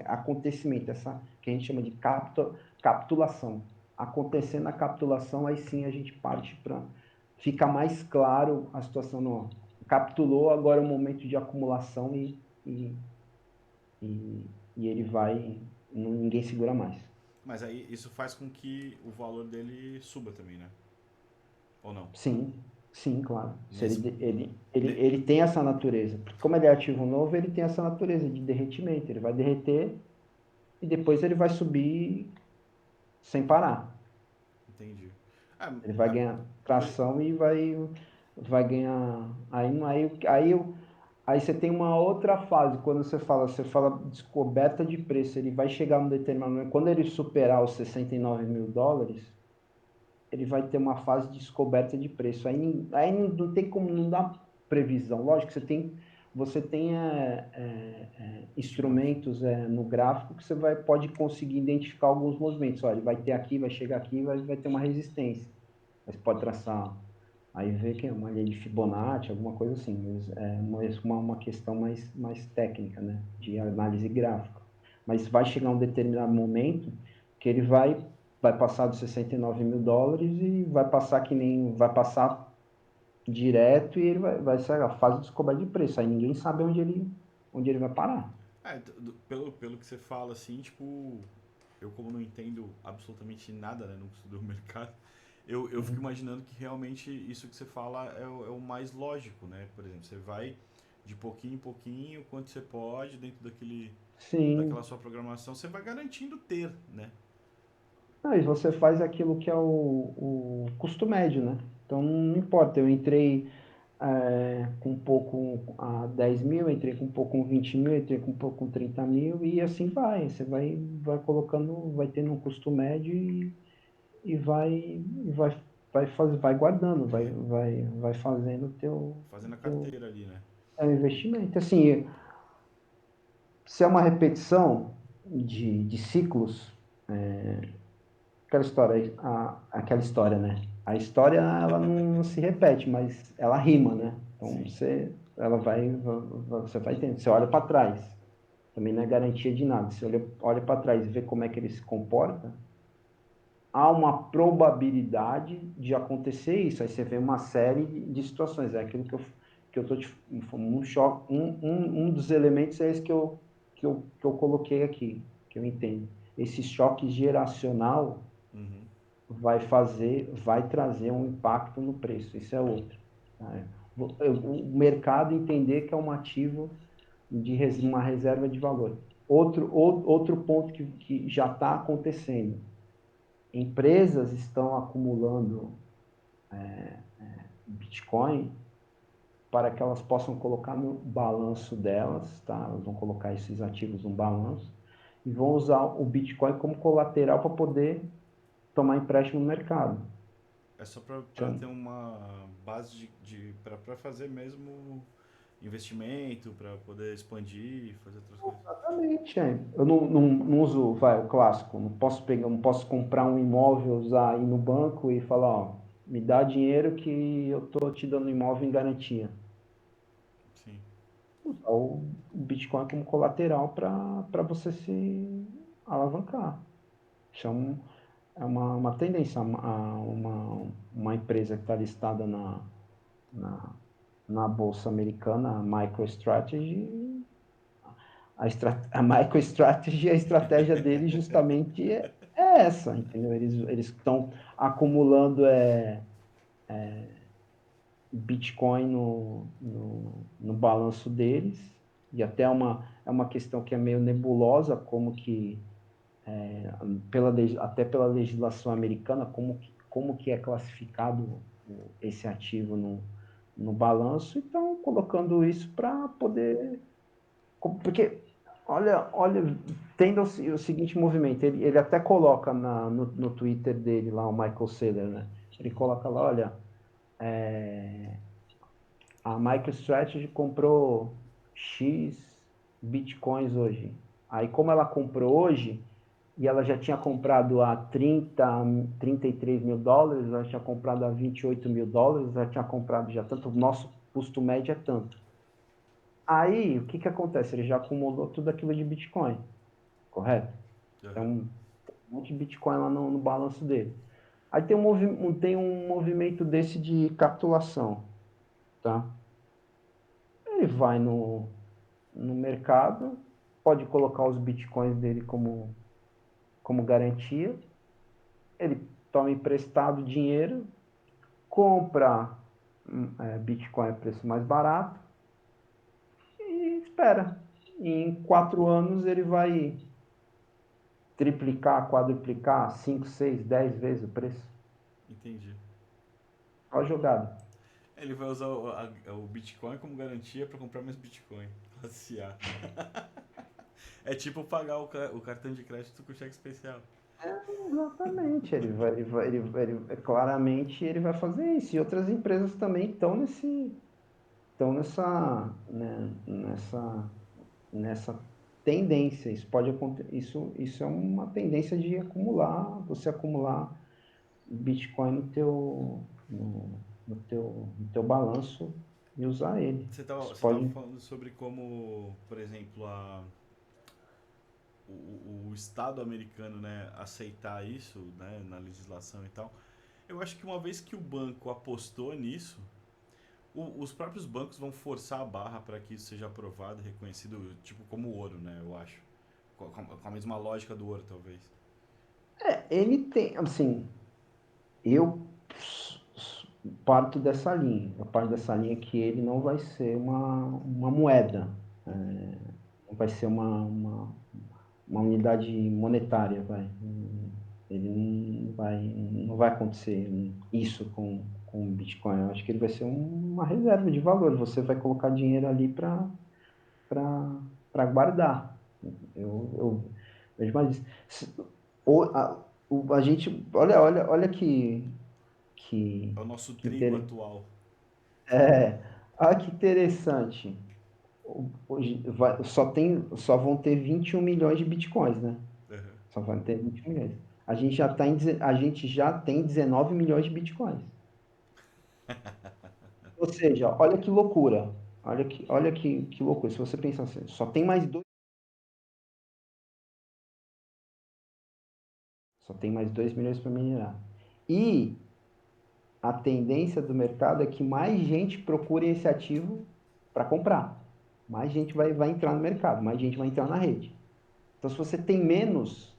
acontecimento, essa que a gente chama de capitulação. Acontecendo a capitulação, aí sim a gente parte para ficar mais claro a situação. Não, capitulou, agora é o momento de acumulação e e ele vai, ninguém segura mais. Mas aí isso faz com que o valor dele suba também, né? Ou não? Sim, sim, claro. Se Nesse. ele tem essa natureza. Porque como ele é ativo novo, ele tem essa natureza de derretimento. Ele vai derreter e depois ele vai subir sem parar. Entendi. Ah, Ele vai ah, ganhar por- tração e vai ganhar. Aí você tem uma outra fase, quando você fala descoberta de preço, ele vai chegar num determinado momento, quando ele superar os 69 mil dólares, ele vai ter uma fase de descoberta de preço. Aí não tem como não dar previsão. Lógico que você tem estimativa. instrumentos no gráfico que pode conseguir identificar alguns movimentos. Olha, ele vai ter aqui, vai chegar aqui, vai ter uma resistência. Mas pode traçar, aí vê que é uma linha de Fibonacci, alguma coisa assim. Mas é uma questão mais técnica, né? De análise gráfica. Mas vai chegar um determinado momento que ele vai passar dos 69 mil dólares e vai passar vai passar direto e ele vai ser a fase de descoberta de preço. Aí ninguém sabe onde ele vai parar. Pelo que você fala, assim, tipo, eu como não entendo absolutamente nada, né, não estudo o mercado, eu fico Uhum. imaginando que realmente isso que você fala é o mais lógico, né? Por exemplo, você vai de pouquinho em pouquinho, quanto você pode, dentro daquela Sim. sua programação, você vai garantindo ter, né? Aí você faz aquilo que é o custo médio, né? Então não importa, eu entrei com um pouco a 10 mil, entrei com um pouco com 20 mil, entrei com um pouco com 30 mil e assim vai. Você vai colocando, vai tendo um custo médio e vai guardando, vai fazendo Fazendo a teu carteira ali, né? investimento. Assim, se é uma repetição de ciclos, aquela história, né? A história, ela não se repete, mas ela rima, né? Então, Sim. você vai tendo. Você olha para trás, também não é garantia de nada. Você olha para trás e vê como é que ele se comporta, há uma probabilidade de acontecer isso. Aí você vê uma série de situações. É aquilo que eu estou te um choque, um dos elementos é esse que eu coloquei aqui, que eu entendo. Esse choque geracional Uhum. vai trazer um impacto no preço. Isso é outro. Tá? O mercado entender que é um ativo uma reserva de valor. Outro ponto que já está acontecendo. Empresas estão acumulando Bitcoin para que elas possam colocar no balanço delas, tá? Elas vão colocar esses ativos no balanço e vão usar o Bitcoin como colateral para poder tomar empréstimo no mercado. É só para ter Então, uma base para fazer mesmo investimento, para poder expandir, fazer outras coisas. exatamente, eu não uso, o clássico, não posso comprar um imóvel, usar ir no banco e falar, ó, me dá dinheiro que eu tô te dando imóvel em garantia. Sim. Usar o Bitcoin como colateral para você se alavancar. Isso uma tendência. Uma empresa que está listada na, na Bolsa Americana, a MicroStrategy, a MicroStrategy, a estratégia deles justamente é essa, entendeu? Eles estão acumulando Bitcoin no balanço deles, e até é uma questão que é meio nebulosa, como que, até pela legislação americana, como que é classificado esse ativo no balanço, então colocando isso para poder. Porque, olha, tendo o seguinte movimento, ele até coloca no Twitter dele lá, o Michael Saylor, né? Ele coloca lá, olha, a MicroStrategy comprou X bitcoins hoje. Aí, como ela comprou hoje, e ela já tinha comprado a 33 mil dólares, ela tinha comprado a 28 mil dólares, ela tinha comprado já tanto, o nosso custo médio é tanto. Aí, o que acontece? Ele já acumulou tudo aquilo de Bitcoin, correto? Tem Uhum. um monte de Bitcoin lá no balanço dele. Aí tem um movimento desse de capitulação, tá? Ele vai no mercado, pode colocar os bitcoins dele como garantia, ele toma emprestado dinheiro, compra bitcoin a preço mais barato e espera. E em 4 anos ele vai triplicar, quadruplicar, 5, 6, 10 vezes o preço. Entendi. Olha a jogada. Ele vai usar o Bitcoin como garantia para comprar mais Bitcoin. Classe A. É tipo pagar o cartão de crédito com cheque especial. Exatamente, claramente ele vai fazer isso. E outras empresas também estão nessa tendência. Isso pode acontecer, isso é uma tendência de você acumular Bitcoin no teu balanço e usar ele. Isso Você tava pode. falando sobre como, por exemplo, o Estado americano, né, aceitar isso, né, na legislação e tal. Eu acho que uma vez que o banco apostou nisso, os próprios bancos vão forçar a barra para que isso seja aprovado e reconhecido, tipo, como ouro, né, eu acho. Com a mesma lógica do ouro, talvez. Ele tem, assim, eu parto dessa linha. Eu parto dessa linha que ele não vai ser uma moeda, não vai ser uma unidade monetária, vai. Ele não vai acontecer isso com o Bitcoin. Eu acho que ele vai ser uma reserva de valor. Você vai colocar dinheiro ali para guardar. Eu vejo mais isso. A gente, olha É o nosso que trigo atual. olha que interessante. Hoje só vão ter 21 milhões de bitcoins, né? Uhum. Só vão ter 21 milhões. A gente já tem 19 milhões de bitcoins. Ou seja, olha que loucura. Olha que loucura. Se você pensar assim, só tem mais 2 milhões para minerar. E a tendência do mercado é que mais gente procure esse ativo para comprar. Mais gente vai entrar no mercado, mais gente vai entrar na rede. Então, se você tem menos,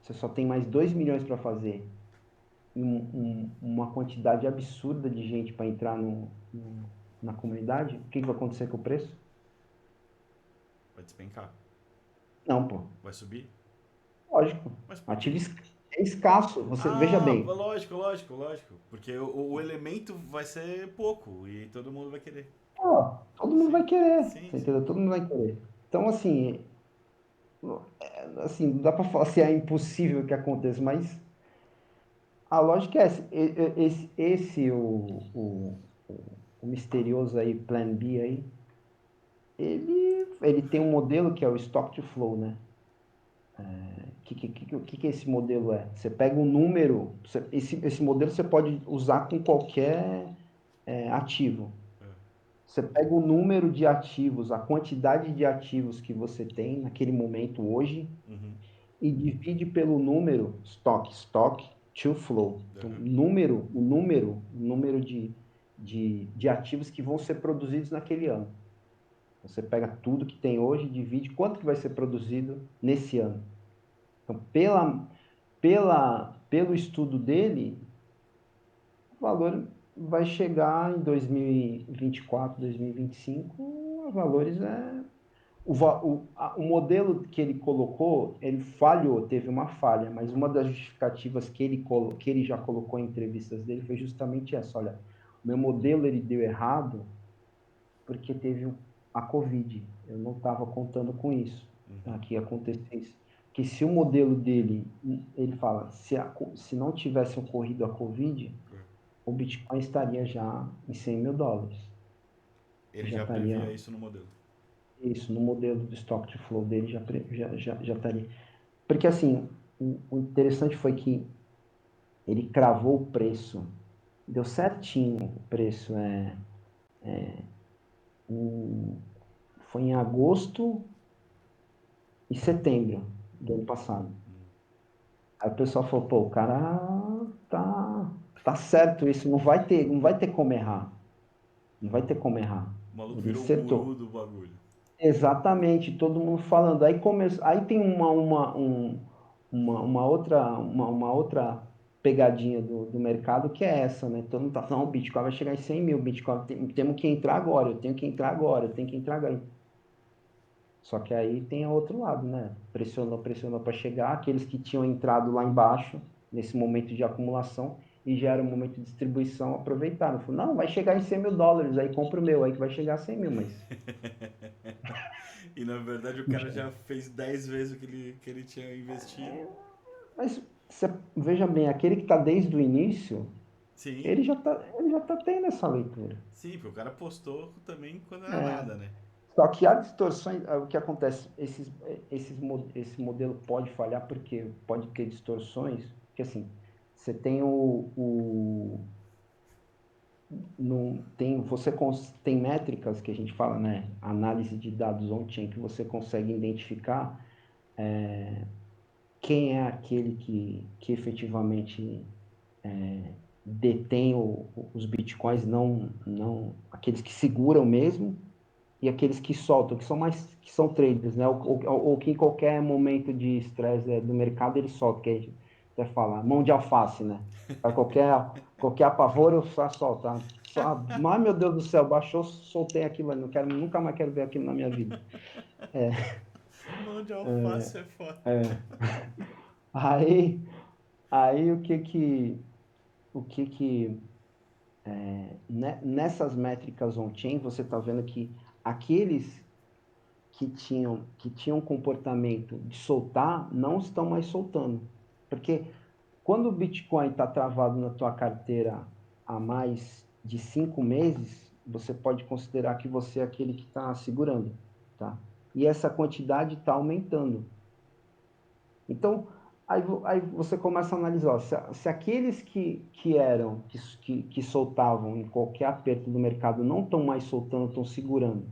você só tem mais 2 milhões para fazer e uma quantidade absurda de gente para entrar na comunidade, o que vai acontecer com o preço? Vai despencar. Não, pô. Vai subir? Lógico. Mas por Ativo quê? é escasso. Veja Ah, bem. lógico. Porque o elemento vai ser pouco e todo mundo vai querer. Pô, todo mundo Sim, vai querer. sim, Você sim. entendeu? Todo mundo vai querer. Então, assim, não dá para falar se é impossível que aconteça, mas a lógica é essa. O misterioso aí, Plan B aí, ele tem um modelo que é o Stock to Flow, né? O que esse modelo é? Você pega um número, esse modelo você pode usar com qualquer ativo. É. Você pega o número de ativos, a quantidade de ativos que você tem naquele momento hoje Uhum. e divide pelo número stock to flow. Então, Uhum. o número de ativos que vão ser produzidos naquele ano. Você pega tudo que tem hoje, divide quanto que vai ser produzido nesse ano. Então, pelo estudo dele, o valor vai chegar em 2024, 2025, a valores o modelo que ele colocou, ele falhou, teve uma falha, mas uma das justificativas que ele já colocou em entrevistas dele foi justamente essa, olha, o meu modelo ele deu errado porque teve a Covid, eu não estava contando com isso, Uhum. aqui acontecer isso. Que se o modelo dele, ele fala, se não tivesse ocorrido a Covid, É. o Bitcoin estaria já em 100 mil dólares. Ele Já já previa estaria isso no modelo. isso, no modelo do Stock to Flow dele já estaria. Porque assim, o interessante foi que ele cravou o preço, deu certinho o preço, foi em agosto e setembro do ano passado. Aí o pessoal falou, pô, o cara tá certo isso, não vai ter como errar. Não vai ter como errar. O maluco Ele virou o acertou. guru do bagulho. exatamente, todo mundo falando. Aí tem uma outra pegadinha do mercado que é essa, né? Todo mundo tá falando, "Não, o Bitcoin vai chegar em 100 mil, Bitcoin temos que entrar agora, eu tenho que entrar agora, eu tenho que entrar agora. Só que aí tem o outro lado, né? Pressionou, pressionou para chegar, aqueles que tinham entrado lá embaixo, nesse momento de acumulação, e já era o momento de distribuição, aproveitaram. Falaram, não, vai chegar em 100 mil dólares, aí compra o meu, aí que vai chegar a 100 mil, mas... E na verdade o cara já fez 10 vezes o que ele tinha investido. Mas você veja bem, aquele que está desde o início, Sim, ele já tá tendo essa leitura. sim, porque o cara postou também quando era É. nada, né? Só que há distorções, o que acontece, esse modelo pode falhar porque pode ter distorções, porque assim, você tem tem métricas que a gente fala, né, análise de dados on-chain, que você consegue identificar quem é aquele que efetivamente detém os bitcoins, não aqueles que seguram mesmo, e aqueles que soltam, que são traders, né? Ou que em qualquer momento de estresse do mercado ele solta, que a gente até fala, mão de alface, né? Para qualquer apavoro eu só solto, tá? Só, mas meu Deus do céu, baixou, soltei aquilo, não quero, nunca mais quero ver aquilo na minha vida. Mão de alface é foda. Aí, aí o que nessas métricas on-chain você está vendo que aqueles que tinham comportamento de soltar, não estão mais soltando. Porque quando o Bitcoin está travado na tua carteira há mais de 5 meses, você pode considerar que você é aquele que está segurando, tá? E essa quantidade está aumentando. Então, aí você começa a analisar, ó, se aqueles que soltavam em qualquer aperto do mercado não estão mais soltando, estão segurando,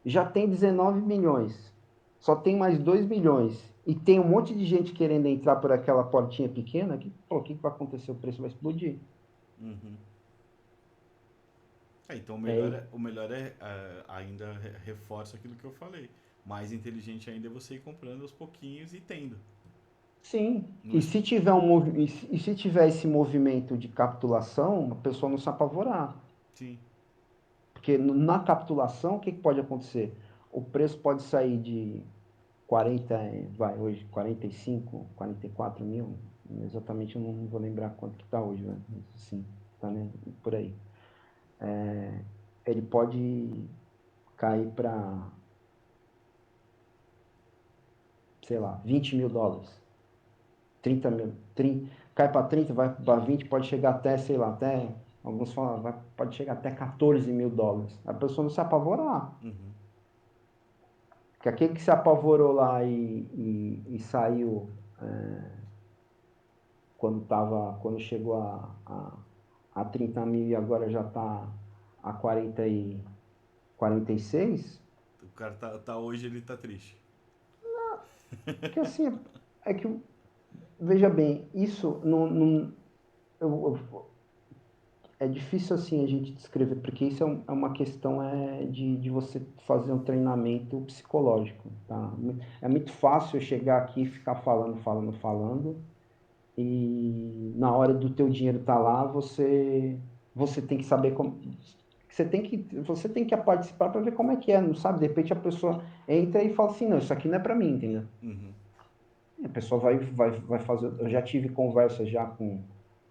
já tem 19 milhões, só tem mais 2 milhões, e tem um monte de gente querendo entrar por aquela portinha pequena, o que vai acontecer? O preço vai explodir. Uhum. É, então É, o melhor é, ainda reforça aquilo que eu falei. Mais inteligente ainda é você ir comprando aos pouquinhos e tendo. sim, Não e es- se tiver esse movimento de capitulação, a pessoa não se apavorar. Sim. Porque na capitulação, o que pode acontecer? O preço pode sair de 40, vai, hoje, 45, 44 mil, exatamente eu não vou lembrar quanto que está hoje, né? Mas, assim, tá, né? Por aí. Ele pode cair para, sei lá, 20 mil dólares, 30 mil, cai para 30, vai para 20, pode chegar até, sei lá, até, alguns falam, pode chegar até 14 mil dólares. A pessoa não se apavorar. Uhum. Porque aquele que se apavorou lá e saiu quando chegou a 30 mil e agora já está a 46, O cara tá hoje, ele tá triste. porque assim, é que, veja bem, isso não é difícil assim a gente descrever, porque isso é uma questão de você fazer um treinamento psicológico, tá? É muito fácil eu chegar aqui e ficar falando, falando, falando, e na hora do teu dinheiro estar lá, você tem que saber como você tem que participar para ver como é que é, não sabe? De repente a pessoa entra e fala assim, não, isso aqui não é para mim, entendeu? Uhum. E a pessoa vai fazer, eu já tive conversas já com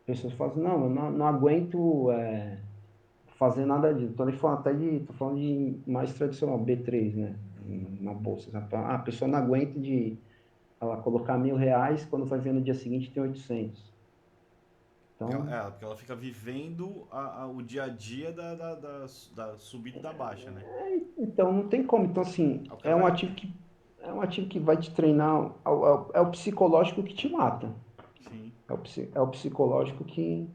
pessoas que falam assim, não, eu não aguento fazer nada disso. Tô nem falando até tô falando de mais tradicional, B3, né? Uhum. Na bolsa. A pessoa não aguenta de ela colocar R$ 1.000, quando vai ver no dia seguinte tem 800. Então, Porque ela fica vivendo o dia a dia da subida e da baixa, né? então não tem como. Então, assim, Aí o cara é um vai. ativo que vai te treinar, é o psicológico que te mata. Sim. É o psicológico que,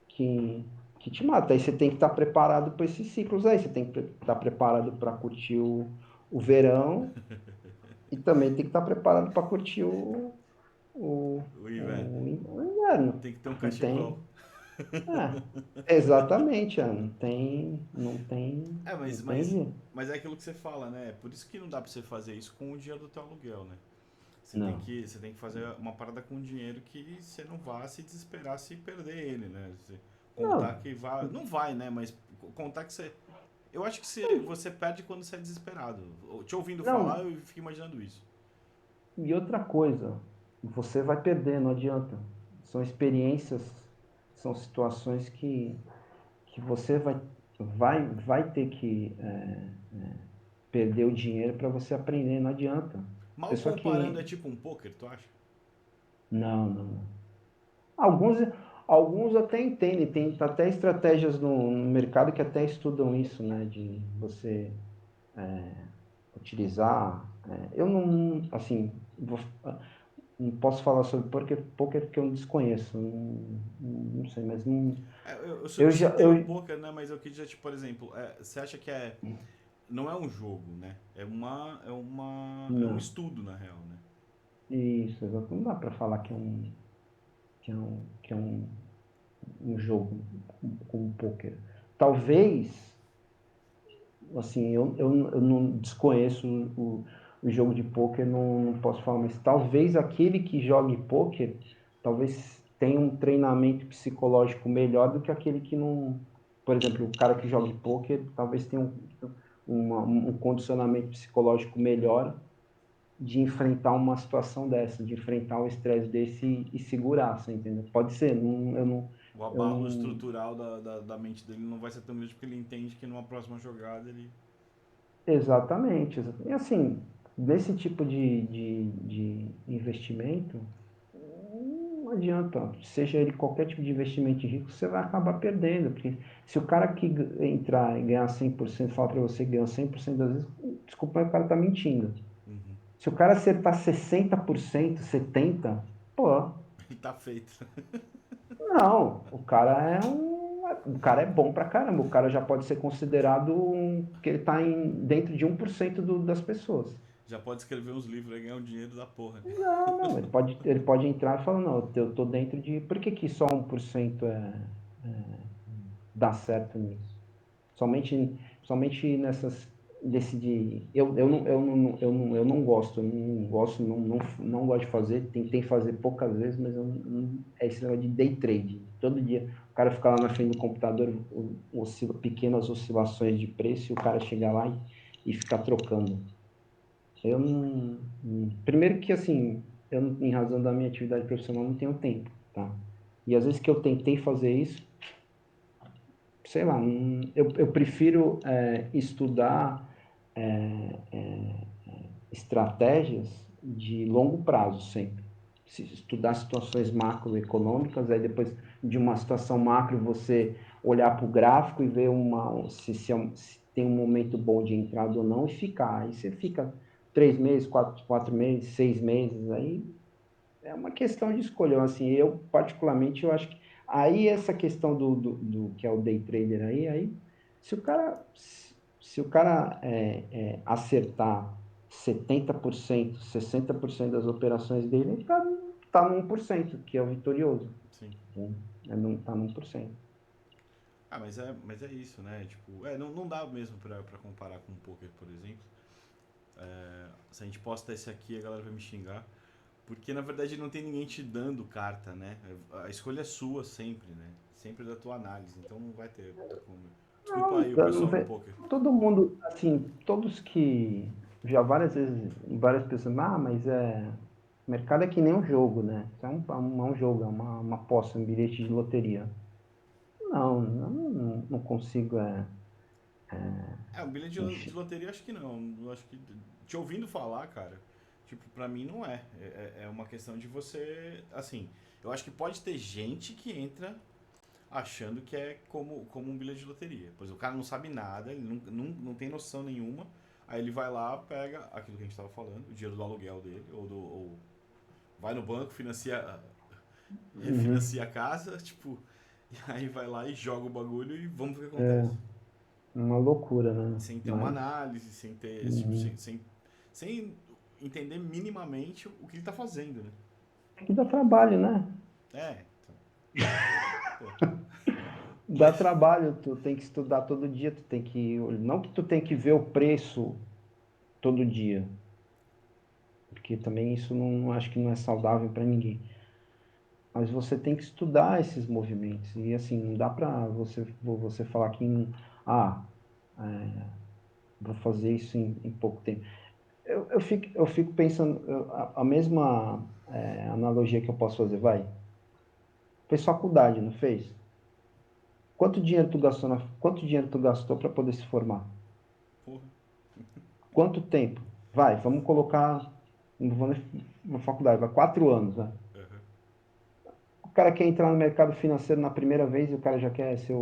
que te mata. Aí você tem que estar preparado para esses ciclos aí. Você tem que estar preparado para curtir o verão e também tem que estar preparado para curtir o, O inverno. o inverno. Tem que ter um Não tem. cachecol. Exatamente, É, não mas, tem mas, jeito. mas é aquilo que você fala, né? Por isso que não dá pra você fazer isso com o dinheiro do teu aluguel, né? Não, Você tem que fazer uma parada com dinheiro que você não vá se desesperar se perder ele, né? Você contar não. que vai. Não vai, né? Mas contar que você. Eu acho que você perde quando você é desesperado. Te ouvindo falar, Não, eu fico imaginando isso. e outra coisa, você vai perder, não adianta. São experiências, são situações que você vai ter que perder o dinheiro para você aprender, não adianta. Mal Pessoa comparando, é que. tipo um poker, tu acha? Não, não, não. Alguns, alguns até entendem, tem até estratégias no mercado que até estudam isso, né? De você utilizar. Eu não, assim, não posso falar sobre poker porque eu não desconheço, não sei, mas não, É, eu eu já, citei o eu, poker, né? Mas eu queria, tipo, por exemplo, você acha que não é um jogo, né? É um não, estudo, na real, né? isso, exato, não dá para falar que é um jogo como poker. Talvez, assim, eu não desconheço o jogo de pôquer, não posso falar, mas talvez aquele que jogue pôquer, talvez tenha um treinamento psicológico melhor do que aquele que não. Por exemplo, o cara que joga pôquer talvez tenha um condicionamento psicológico melhor de enfrentar uma situação dessa, de enfrentar um estresse desse e segurar, você entendeu? Pode ser, O eu abarro não. estrutural da mente dele não vai ser tão grande porque ele entende que numa próxima jogada ele. Exatamente. E assim, nesse tipo de investimento, não adianta, seja ele qualquer tipo de investimento de risco, você vai acabar perdendo, porque se o cara que entrar e ganhar 100% falar para você que ganhou 100% das vezes, desculpa, o cara tá mentindo. Uhum. Se o cara acertar 60%, 70%, pô, Ele tá feito. não, o cara é bom pra caramba, o cara já pode ser considerado que ele tá dentro de 1% das pessoas. Já pode escrever uns livros e ganhar um dinheiro da porra. Não, não, ele pode entrar e falar, não, eu tô dentro de. Por que que só 1% dá certo nisso? Somente nessas. Desse de. Eu não gosto, não gosto de fazer, tentei fazer poucas vezes, mas é esse negócio de day trade. Todo dia o cara fica lá na frente do computador, pequenas oscilações de preço, e o cara chega lá e fica trocando. Eu primeiro que assim, em razão da minha atividade profissional, não tenho tempo, tá? E às vezes que eu tentei fazer isso, sei lá, eu prefiro estudar estratégias de longo prazo sempre. Estudar situações macroeconômicas, aí depois de uma situação macro você olhar para o gráfico e ver se tem um momento bom de entrada ou não e ficar. Aí você fica 3 meses, quatro meses, 6 meses, aí é uma questão de escolha. Assim, eu particularmente eu acho que aí essa questão do que é o day trader aí se o cara acertar 70%, 60% das operações dele, ele tá no 1%, que é o vitorioso. Sim. Né? Não tá no 1%. Ah, mas é isso, né? Tipo, não dá mesmo pra comparar com o poker, por exemplo. Se a gente posta esse aqui, a galera vai me xingar. Porque na verdade não tem ninguém te dando carta, né? A escolha é sua sempre, né? Sempre da tua análise. Então não vai ter como. Desculpa aí o Não, pessoal do poker. todo mundo, assim, todos que já várias vezes, várias pessoas, mas o mercado é que nem um jogo, né? É um jogo, é uma aposta, um bilhete de loteria. Não consigo Um bilhete de enxer- loteria acho que não. Eu acho que. Te ouvindo falar, cara, tipo, pra mim não é. É uma questão de você. Assim, eu acho que pode ter gente que entra achando que é como um bilhete de loteria. Pois o cara não sabe nada, ele não tem noção nenhuma. Aí ele vai lá, pega aquilo que a gente estava falando, o dinheiro do aluguel dele, ou vai no banco, Uhum. refinancia a casa, tipo, e aí vai lá e joga o bagulho e vamos ver o que É acontece. uma loucura, né? Sem ter uma Mas análise, sem ter, tipo, uhum. sem entender minimamente o que ele tá fazendo, né? Tem que dá trabalho, né? É, então. Pô, Dá mas trabalho, tu tem que estudar todo dia, tu tem que. Não que tu tem que ver o preço todo dia, porque também isso não acho que não é saudável para ninguém. Mas você tem que estudar esses movimentos. E assim, não dá para você falar que ah, vou fazer isso em pouco tempo. Eu fico pensando, a mesma analogia que eu posso fazer, vai. Fez faculdade, não fez? Quanto dinheiro tu gastou para poder se formar? porra. Quanto tempo? Vai, vamos colocar na faculdade, vai 4 anos, né? Aham. O cara quer entrar no mercado financeiro na primeira vez e o cara já quer ser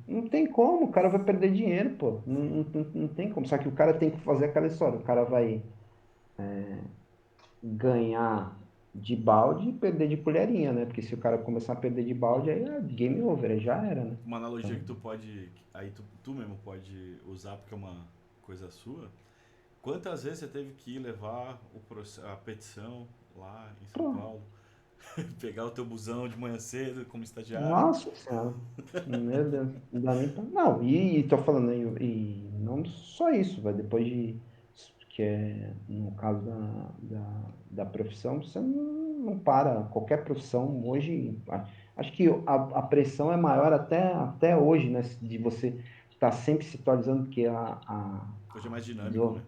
Não tem como, o cara vai perder dinheiro, pô. Não, Sim. não, não tem como. Só que o cara tem que fazer aquela história. O cara vai ganhar de balde e perder de colherinha, né? Porque se o cara começar a perder de balde, aí é game over, aí já era, né? Uma analogia Então, que tu pode. Aí tu mesmo pode usar porque é uma coisa sua. Quantas vezes você teve que ir levar a petição lá em São pô, Paulo? Pegar o teu busão de manhã cedo como estagiário? nossa senhora. Meu Deus, não dá nem pra... Não, e tô falando, e não só isso, vai depois de... Que é, no caso da profissão, você não para. Qualquer profissão hoje... Acho que a pressão é maior até hoje, né? De você estar sempre se atualizando, porque Hoje é mais o dinâmico, né?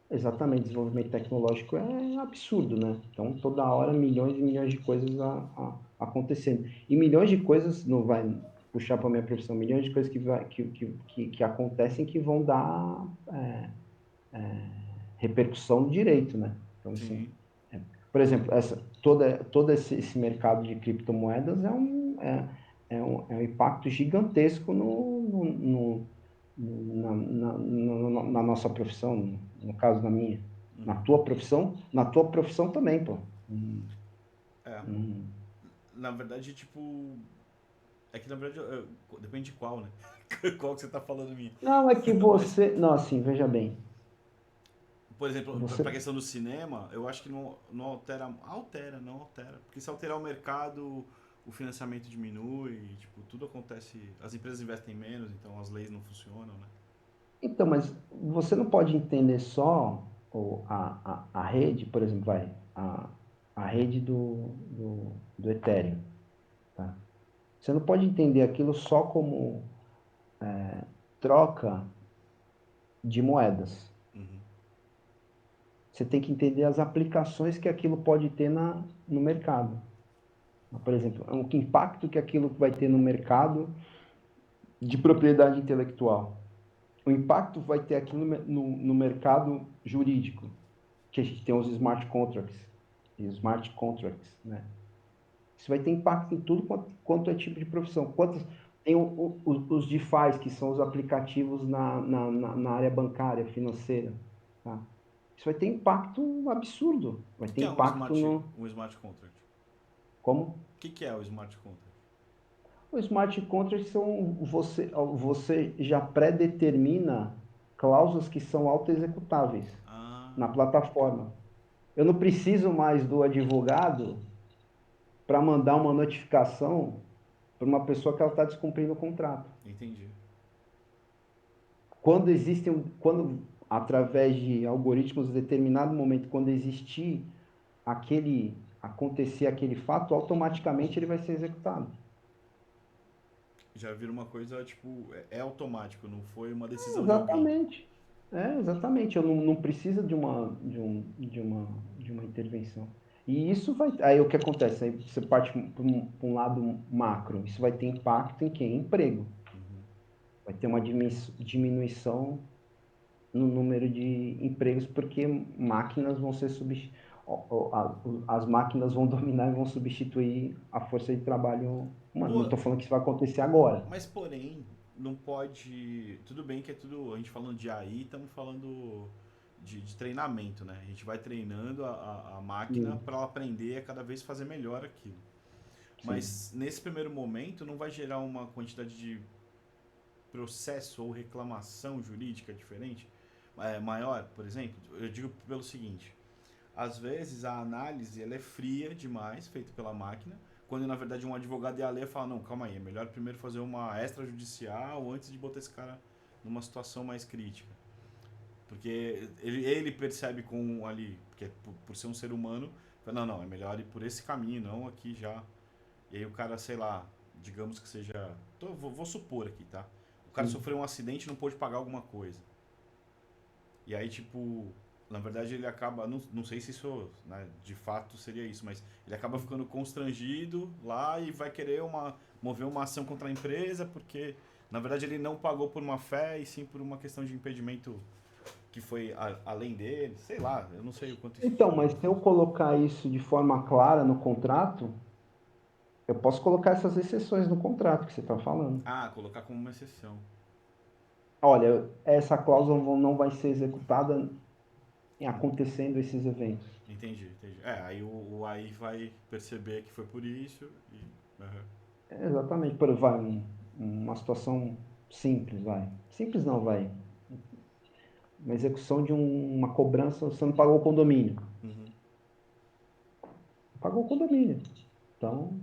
exatamente, desenvolvimento tecnológico é absurdo, né? Então, toda hora, milhões e milhões de coisas acontecendo. E milhões de coisas, não vai puxar para a minha profissão, milhões de coisas que acontecem que vão dar repercussão no direito, né? Então, assim, Sim. por exemplo, todo esse mercado de criptomoedas é um impacto gigantesco na nossa profissão, no caso na minha. Uhum. Na tua profissão também, pô. É. Hum. Na verdade, tipo. É que na verdade depende de qual, né? Qual que você tá falando minha. Não, é que Mas, você. Não, assim, veja bem. por exemplo, Você. pra questão do cinema, eu acho que não altera. Altera, não altera. Porque se alterar o mercado, o financiamento diminui, tipo, tudo acontece. As empresas investem menos, então as leis não funcionam, né? Então, mas você não pode entender só a rede, por exemplo, a rede do Ethereum, tá? Você não pode entender aquilo só como troca de moedas. Uhum. Você tem que entender as aplicações que aquilo pode ter no mercado. Por exemplo, o impacto que aquilo vai ter no mercado de propriedade intelectual. O impacto vai ter aqui no mercado jurídico, que a gente tem os smart contracts e os smart contracts, né? Isso vai ter impacto em tudo quanto é tipo de profissão. Tem os DeFi, que são os aplicativos na área bancária, financeira, tá? Isso vai ter impacto absurdo. Vai O ter que é impacto no... um smart contract? Como? O que é o smart contract? Os smart contracts são você já pré-determina cláusulas que são auto-executáveis na Ah, plataforma. Eu não preciso mais do advogado para mandar uma notificação para uma pessoa que ela está descumprindo o contrato. entendi. Quando através de algoritmos, em determinado momento, quando acontecer aquele fato, automaticamente ele vai ser executado. Já vira uma coisa, tipo, é automático, não foi uma decisão de alguém. Exatamente. Exatamente. Eu não preciso de uma intervenção. E isso vai. Aí o que acontece? Aí você parte para um lado macro. Isso vai ter impacto em quem? Emprego. Uhum. Vai ter uma diminuição no número de empregos, porque máquinas vão ser as máquinas vão dominar e vão substituir a força de trabalho humana. Não Pô, estou falando que isso vai acontecer agora. mas porém, não pode. Tudo bem que é tudo. A gente falando de AI, estamos falando de treinamento, né? A gente vai treinando a máquina Sim, para ela aprender a cada vez fazer melhor aquilo. sim. Mas nesse primeiro momento não vai gerar uma quantidade de processo ou reclamação jurídica diferente, maior, por exemplo. Eu digo pelo seguinte: às vezes a análise ela é fria demais, feita pela máquina, quando na verdade um advogado ia ler e falar, não, calma aí, é melhor primeiro fazer uma extrajudicial antes de botar esse cara numa situação mais crítica. Porque ele percebe com ali, porque por ser um ser humano, fala, não, é melhor ir por esse caminho, não aqui já. E aí o cara, sei lá, digamos que seja. Vou supor aqui, tá? O cara Sim. sofreu um acidente e não pôde pagar alguma coisa. E aí, tipo, na verdade ele acaba. Não sei se isso, né, de fato seria isso, mas ele acaba ficando constrangido lá e vai querer mover uma ação contra a empresa, porque na verdade ele não pagou por uma fé e sim por uma questão de impedimento que foi além dele. Sei lá, eu não sei o quanto isso. Então, mas se eu colocar isso de forma clara no contrato, eu posso colocar essas exceções no contrato que você está falando. Ah, colocar como uma exceção. Olha, essa cláusula não vai ser executada em acontecendo esses eventos. Entendi, entendi. Aí o AI vai perceber que foi por isso e. Aham. Exatamente, por vai uma situação simples, vai. Simples não, vai. Uma execução de uma cobrança, você não pagou o condomínio. Uhum. Pagou o condomínio. Então,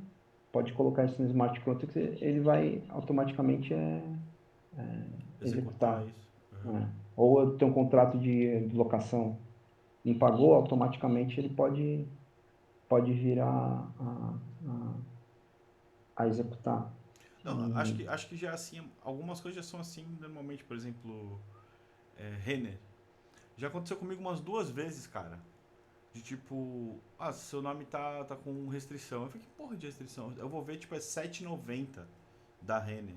pode colocar isso no smart contract, ele vai automaticamente Executar executar. isso. Aham. Né? Ou eu tenho um contrato de locação, não pagou, automaticamente ele pode vir a executar. Não, acho que já é assim, algumas coisas já são assim normalmente, por exemplo, Renner. Já aconteceu comigo umas duas vezes, cara. De tipo, seu nome tá com restrição. Eu falei, que porra de restrição? Eu vou ver, tipo, é 7,90 da Renner.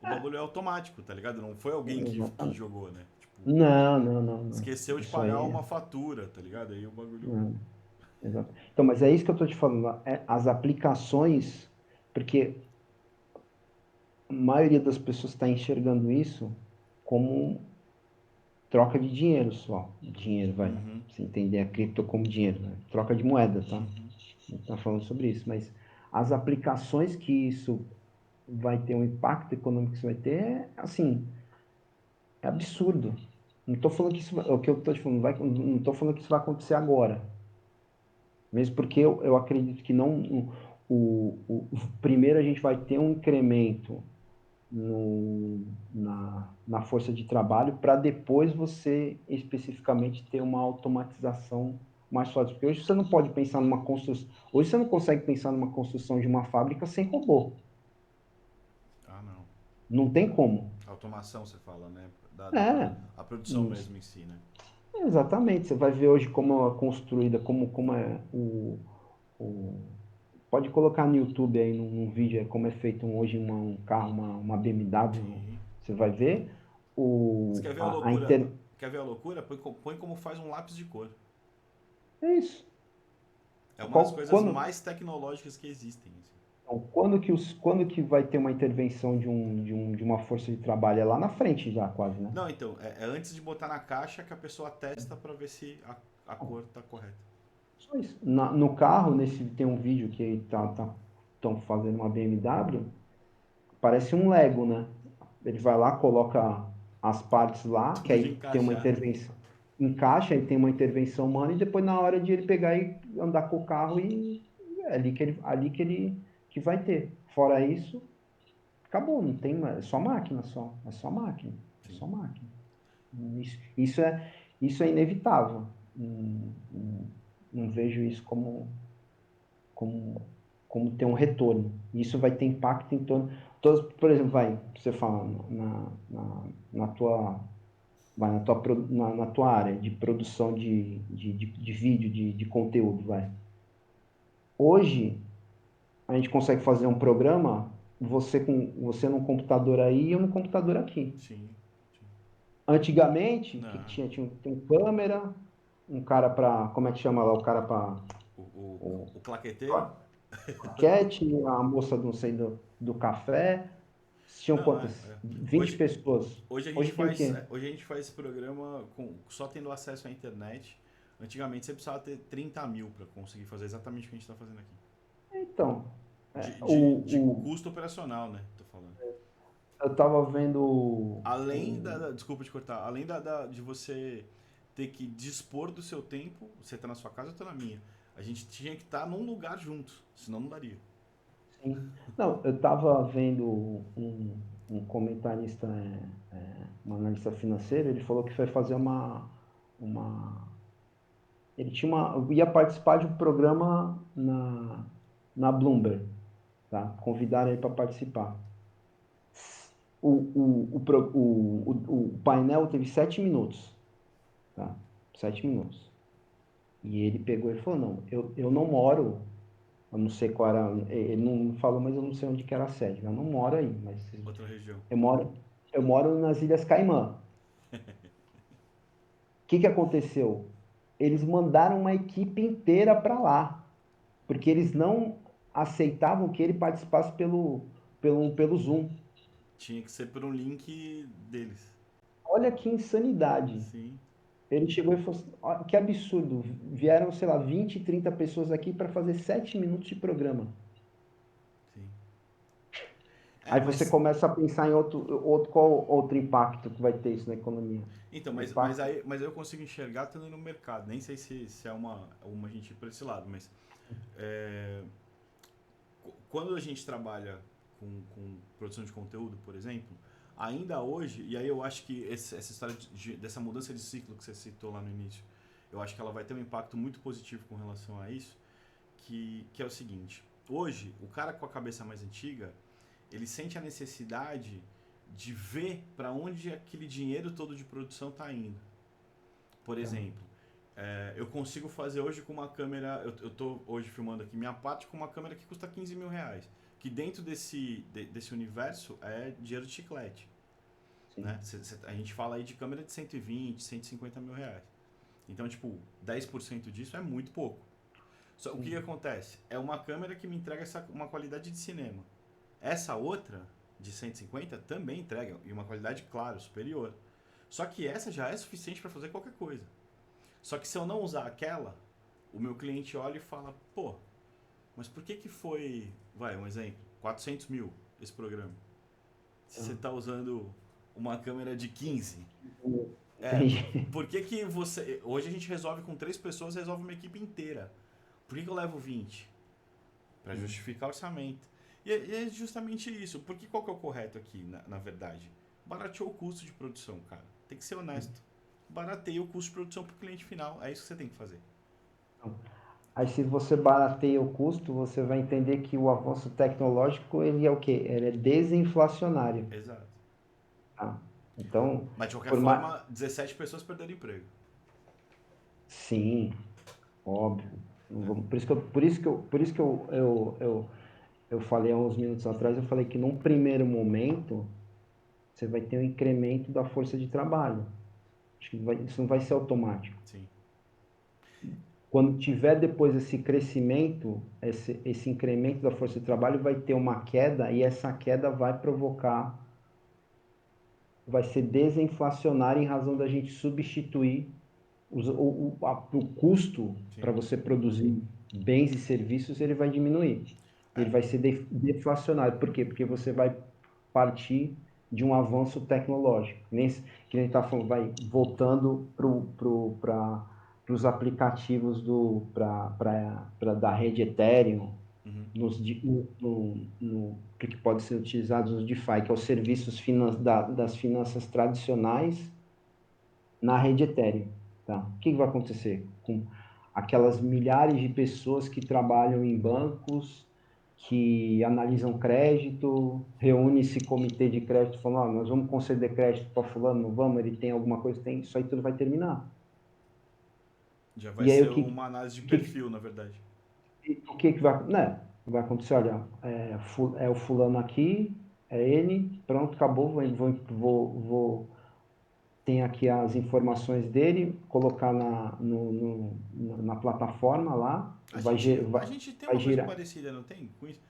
O bagulho é automático, tá ligado? Não foi alguém que Exatamente. jogou, né? Tipo, Não, não, não, não. esqueceu de Isso pagar aí uma fatura, tá ligado? Aí o bagulho. não, exato. Então, mas é isso que eu estou te falando. As aplicações, porque a maioria das pessoas está enxergando isso como troca de dinheiro só. Dinheiro, vai. Uhum, Você entender a cripto como dinheiro, né? Troca de moeda, tá? uhum. A gente está falando sobre isso, mas as aplicações que isso vai ter, um impacto econômico que isso vai ter, assim, é absurdo. Não estou falando que isso, o que eu estou te falando, não estou falando que isso vai acontecer agora. Mesmo porque eu acredito que não, primeiro a gente vai ter um incremento na força de trabalho para depois você especificamente ter uma automatização mais forte. Porque hoje você não pode pensar numa construção, hoje você não consegue pensar numa construção de uma fábrica sem robô. Ah, não. Não tem como. Automação, você fala, né? É, A produção isso. mesmo em si, né? Exatamente. Você vai ver hoje como é construída, como é pode colocar no YouTube aí num vídeo como é feito hoje um carro, uma BMW. Sim. Você vai ver Você quer ver a a loucura? Quer ver a loucura? Põe como faz um lápis de cor. É isso. É uma das coisas Quando, mais tecnológicas que existem. Assim. quando que vai ter uma intervenção de uma força de trabalho? É lá na frente já, quase, né? Não, então, é antes de botar na caixa que a pessoa testa pra ver se a cor tá correta. Só isso. No carro, tem um vídeo que estão fazendo uma BMW, parece um Lego, né? Ele vai lá, coloca as partes lá, que Tudo aí tem uma encaixado. intervenção, encaixa, aí tem uma intervenção humana, e depois na hora de ele pegar e andar com o carro, e é ali que vai ter. Fora isso, acabou, não tem mais, é só máquina, é só máquina, é Sim. só máquina. Isso é inevitável. Não vejo isso como, como ter um retorno. Isso vai ter impacto em torno. Todos, por exemplo, você fala na tua, na tua área de produção de vídeo, de conteúdo, vai. Hoje, a gente consegue fazer um programa, você num computador aí e eu no computador aqui. Sim. Sim. Antigamente, o que Não. tinha? Tinha um câmera, um cara para, como é que chama lá, o cara para O claqueteiro? claquete, a moça não sei do café. Tinham Não, quantas? 20 Hoje, pessoas. Hoje tem o quê? hoje a gente faz esse programa só tendo acesso à internet. Antigamente você precisava ter 30 mil para conseguir fazer exatamente o que a gente está fazendo aqui. Então, De custo operacional, né? Tô falando. eu tava vendo Além desculpa te cortar. Além de você ter que dispor do seu tempo, você tá na sua casa, eu tô na minha. A gente tinha que estar num lugar juntos, senão não daria. sim. Não, eu estava vendo um comentarista, um analista financeiro, ele falou que foi fazer uma ele tinha ia participar de um programa na Bloomberg, tá? Convidaram ele para participar. O painel teve 7 minutos, tá? 7 minutos. E ele pegou e falou, não, eu não moro, eu não sei qual era, ele não falou, mas eu não sei onde que era a sede. Eu não moro aí, mas Outra região. eu moro, eu moro nas Ilhas Caimã. O que que aconteceu? Eles mandaram uma equipe inteira para lá, porque eles não aceitavam que ele participasse pelo Zoom. Tinha que ser por um link deles. Olha que insanidade. Sim, Ele chegou e falou assim, "Ó, que absurdo, vieram, sei lá, 20, 30 pessoas aqui para fazer 7 minutos de programa." sim. É, Aí você mas. começa a pensar em qual outro impacto que vai ter isso na economia. Então, O mas impacto, aí mas eu consigo enxergar estando no mercado. Nem sei se é uma gente ir por esse lado, mas. é, Quando a gente trabalha com produção de conteúdo, por exemplo, ainda hoje, e aí eu acho que essa história dessa mudança de ciclo que você citou lá no início, eu acho que ela vai ter um impacto muito positivo com relação a isso, que é o seguinte: hoje, o cara com a cabeça mais antiga, ele sente a necessidade de ver para onde aquele dinheiro todo de produção está indo. Por tá? exemplo, eu consigo fazer hoje com uma câmera. Eu tô hoje filmando aqui minha parte com uma câmera que custa 15 mil reais. Que dentro desse universo é dinheiro de chiclete. Né? Sim. A gente fala aí de câmera de 120, 150 mil reais. Então, tipo, 10% disso é muito pouco. Só, o que Sim. acontece? É uma câmera que me entrega uma qualidade de cinema. Essa outra, de 150, também entrega. E uma qualidade, claro, superior. Só que essa já é suficiente para fazer qualquer coisa. Só que se eu não usar aquela, o meu cliente olha e fala, pô, mas por que foi, vai, um exemplo, 400 mil esse programa? Se você Tá. está usando uma câmera de 15. É, Entendi. por que você... Hoje a gente resolve com 3 pessoas, resolve uma equipe inteira. Por que eu levo 20? Para Sim. justificar o orçamento. E é justamente isso. Porque qual que é o correto aqui, na verdade? Barateou o custo de produção, cara. Tem que ser honesto. Barateia o custo de produção para o cliente final. É isso que você tem que fazer. Então, aí se você barateia o custo, você vai entender que o avanço tecnológico, ele é o quê? Ele é desinflacionário, Exato. tá? Então, Mas de qualquer por mais... forma, 17 pessoas perderam emprego. Sim, óbvio. Né? Eu falei há uns minutos atrás, eu falei que num primeiro momento você vai ter um incremento da força de trabalho. Acho que isso não vai ser automático. Sim. Quando tiver depois esse crescimento, esse incremento da força de trabalho, vai ter uma queda e essa queda vai provocar, vai ser desinflacionária em razão da gente substituir o custo para Sim. você produzir bens e serviços, ele vai diminuir. Ele É, vai ser deflacionário. Por quê? Porque você vai partir de um avanço tecnológico. Que nem está falando, vai voltando para os aplicativos da rede Ethereum, uhum. que pode ser utilizado nos DeFi, que é os serviços das finanças tradicionais na rede Ethereum. Tá? O que vai acontecer com aquelas milhares de pessoas que trabalham em bancos, que analisam crédito, reúne-se comitê de crédito, falando, ah, nós vamos conceder crédito para fulano, não vamos, ele tem alguma coisa, tem, isso aí tudo vai terminar. Já vai E aí ser uma análise de o que, perfil, na verdade. que vai, né? Vai acontecer? Olha, é o fulano aqui, é ele, pronto, acabou, tem aqui as informações dele, colocar na plataforma lá, A vai, gente, a vai, gente tem vai uma coisa girar. parecida, não tem? Com isso?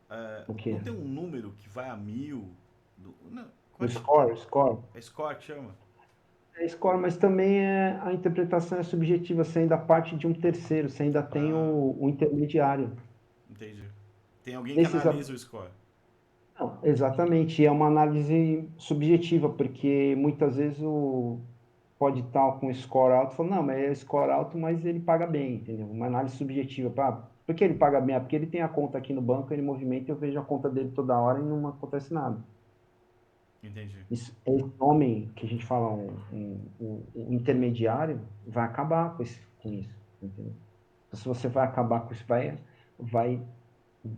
É, O não quê? tem um número que vai a 1000? Não, como O é que score. é score que chama? É score, mas também a interpretação é subjetiva, você ainda parte de um terceiro, você ainda tem Ah, o intermediário. entendi. Tem alguém que Nesse analisa o score. Não, exatamente, é uma análise subjetiva, porque muitas vezes pode estar com score alto, falando, não, mas é score alto, mas ele paga bem, entendeu? Uma análise subjetiva, pá, Por que ele paga bem? Porque ele tem a conta aqui no banco, ele movimenta, eu vejo a conta dele toda hora e não acontece nada. Entendi. Esse homem que a gente fala, um intermediário, vai acabar com isso, entendeu? Então, se você vai acabar com isso, vai,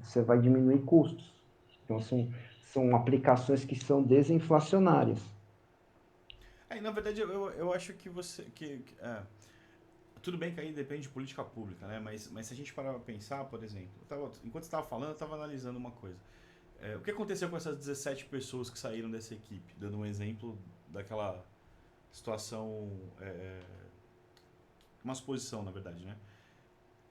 você vai diminuir custos. Então, são aplicações que são desinflacionárias. Na verdade, eu acho que você. Tudo bem que aí depende de política pública, né? Mas se a gente parar pra pensar, por exemplo, enquanto você estava falando, eu estava analisando uma coisa. O que aconteceu com essas 17 pessoas que saíram dessa equipe? Dando um exemplo daquela situação. Uma suposição, na verdade, né?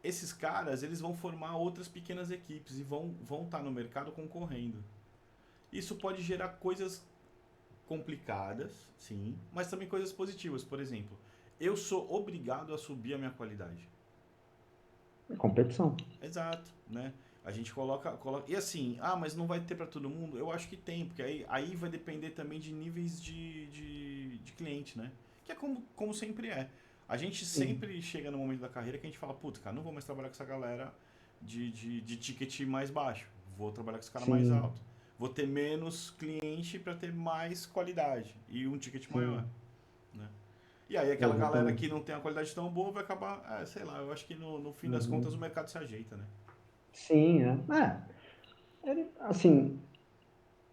Esses caras, eles vão formar outras pequenas equipes e vão estar no mercado concorrendo. Isso pode gerar coisas complicadas, sim, mas também coisas positivas. Por exemplo, eu sou obrigado a subir a minha qualidade. Competição. Exato, né? A gente coloca. E assim, mas não vai ter para todo mundo? Eu acho que tem, porque aí vai depender também de níveis de cliente, né? Que é como sempre é. A gente Sim. sempre chega no momento da carreira que a gente fala, puta, cara, não vou mais trabalhar com essa galera de ticket mais baixo. Vou trabalhar com esse cara mais Sim. alto. Vou ter menos cliente para ter mais qualidade e um ticket maior, Sim. né? E aí aquela galera Exatamente. que não tem uma qualidade tão boa vai acabar, sei lá, eu acho que no fim das contas o Uhum. mercado se ajeita, né? Sim, assim,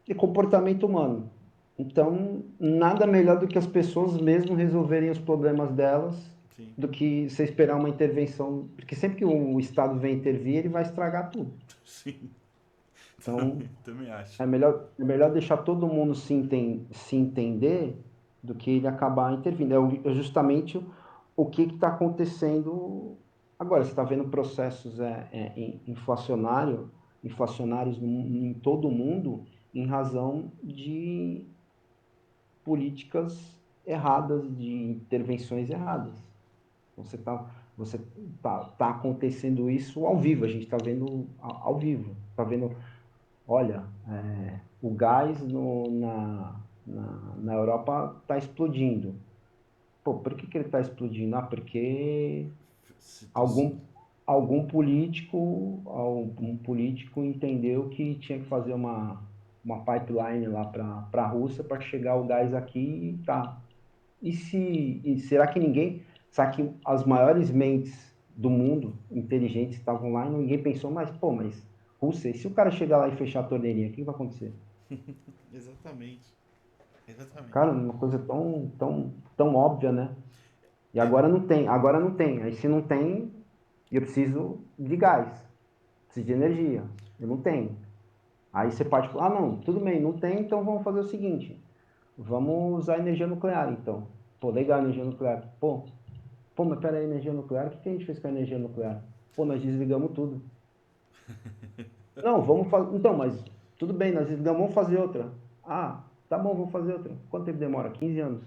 é comportamento humano. Então, nada melhor do que as pessoas mesmo resolverem os problemas delas Sim, do que você esperar uma intervenção, porque sempre que o Estado vem intervir, ele vai estragar tudo. sim, Então, também acho. é melhor deixar todo mundo se entender do que ele acabar intervindo. É justamente o que está acontecendo agora. Você está vendo processos inflacionários em todo o mundo em razão de políticas erradas, de intervenções erradas. Você tá acontecendo isso ao vivo, a gente está vendo ao vivo. Está vendo, olha, o gás na Europa está explodindo. Pô, por que ele está explodindo? Porque Situação. algum, algum político entendeu que tinha que fazer uma pipeline lá para a Rússia para chegar o gás aqui e tá. Será que será que as maiores mentes do mundo, inteligentes, estavam lá e ninguém pensou, mas Rússia, e se o cara chegar lá e fechar a torneirinha, o que vai acontecer? Exatamente. Exatamente. Cara, uma coisa tão, tão, tão óbvia, né? E É, agora não tem. Aí se não tem, eu preciso de gás, preciso de energia. Eu não tenho. Aí você pode falar, não, tudo bem, não tem, então vamos fazer o seguinte, vamos usar energia nuclear, então. Pô, legal, energia nuclear. Pô, mas pera aí, energia nuclear, o que a gente fez com a energia nuclear? Pô, nós desligamos tudo. Não, vamos fazer. Então, mas tudo bem, nós desligamos, vamos fazer outra. Ah, tá bom, vamos fazer outra. Quanto tempo demora? 15 anos.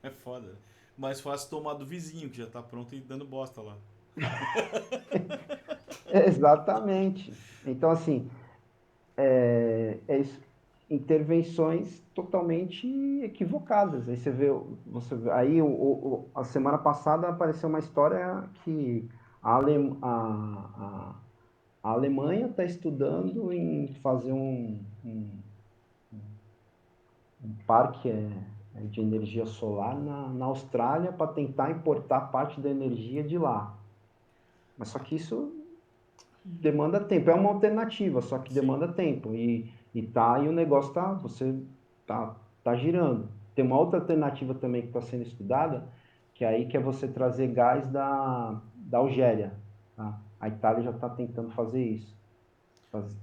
é foda. Mais fácil tomar do vizinho que já tá pronto e dando bosta lá. Exatamente. Então, assim, isso, intervenções totalmente equivocadas. Aí aí a semana passada apareceu uma história que a, Ale, a Alemanha está estudando em fazer um parque de energia solar na Austrália para tentar importar parte da energia de lá. Mas só que isso demanda tempo. É uma alternativa, só que Sim. demanda tempo. E o negócio tá girando. Tem uma outra alternativa também que está sendo estudada, que aí que é você trazer gás da Algéria. Tá? A Itália já está tentando fazer isso.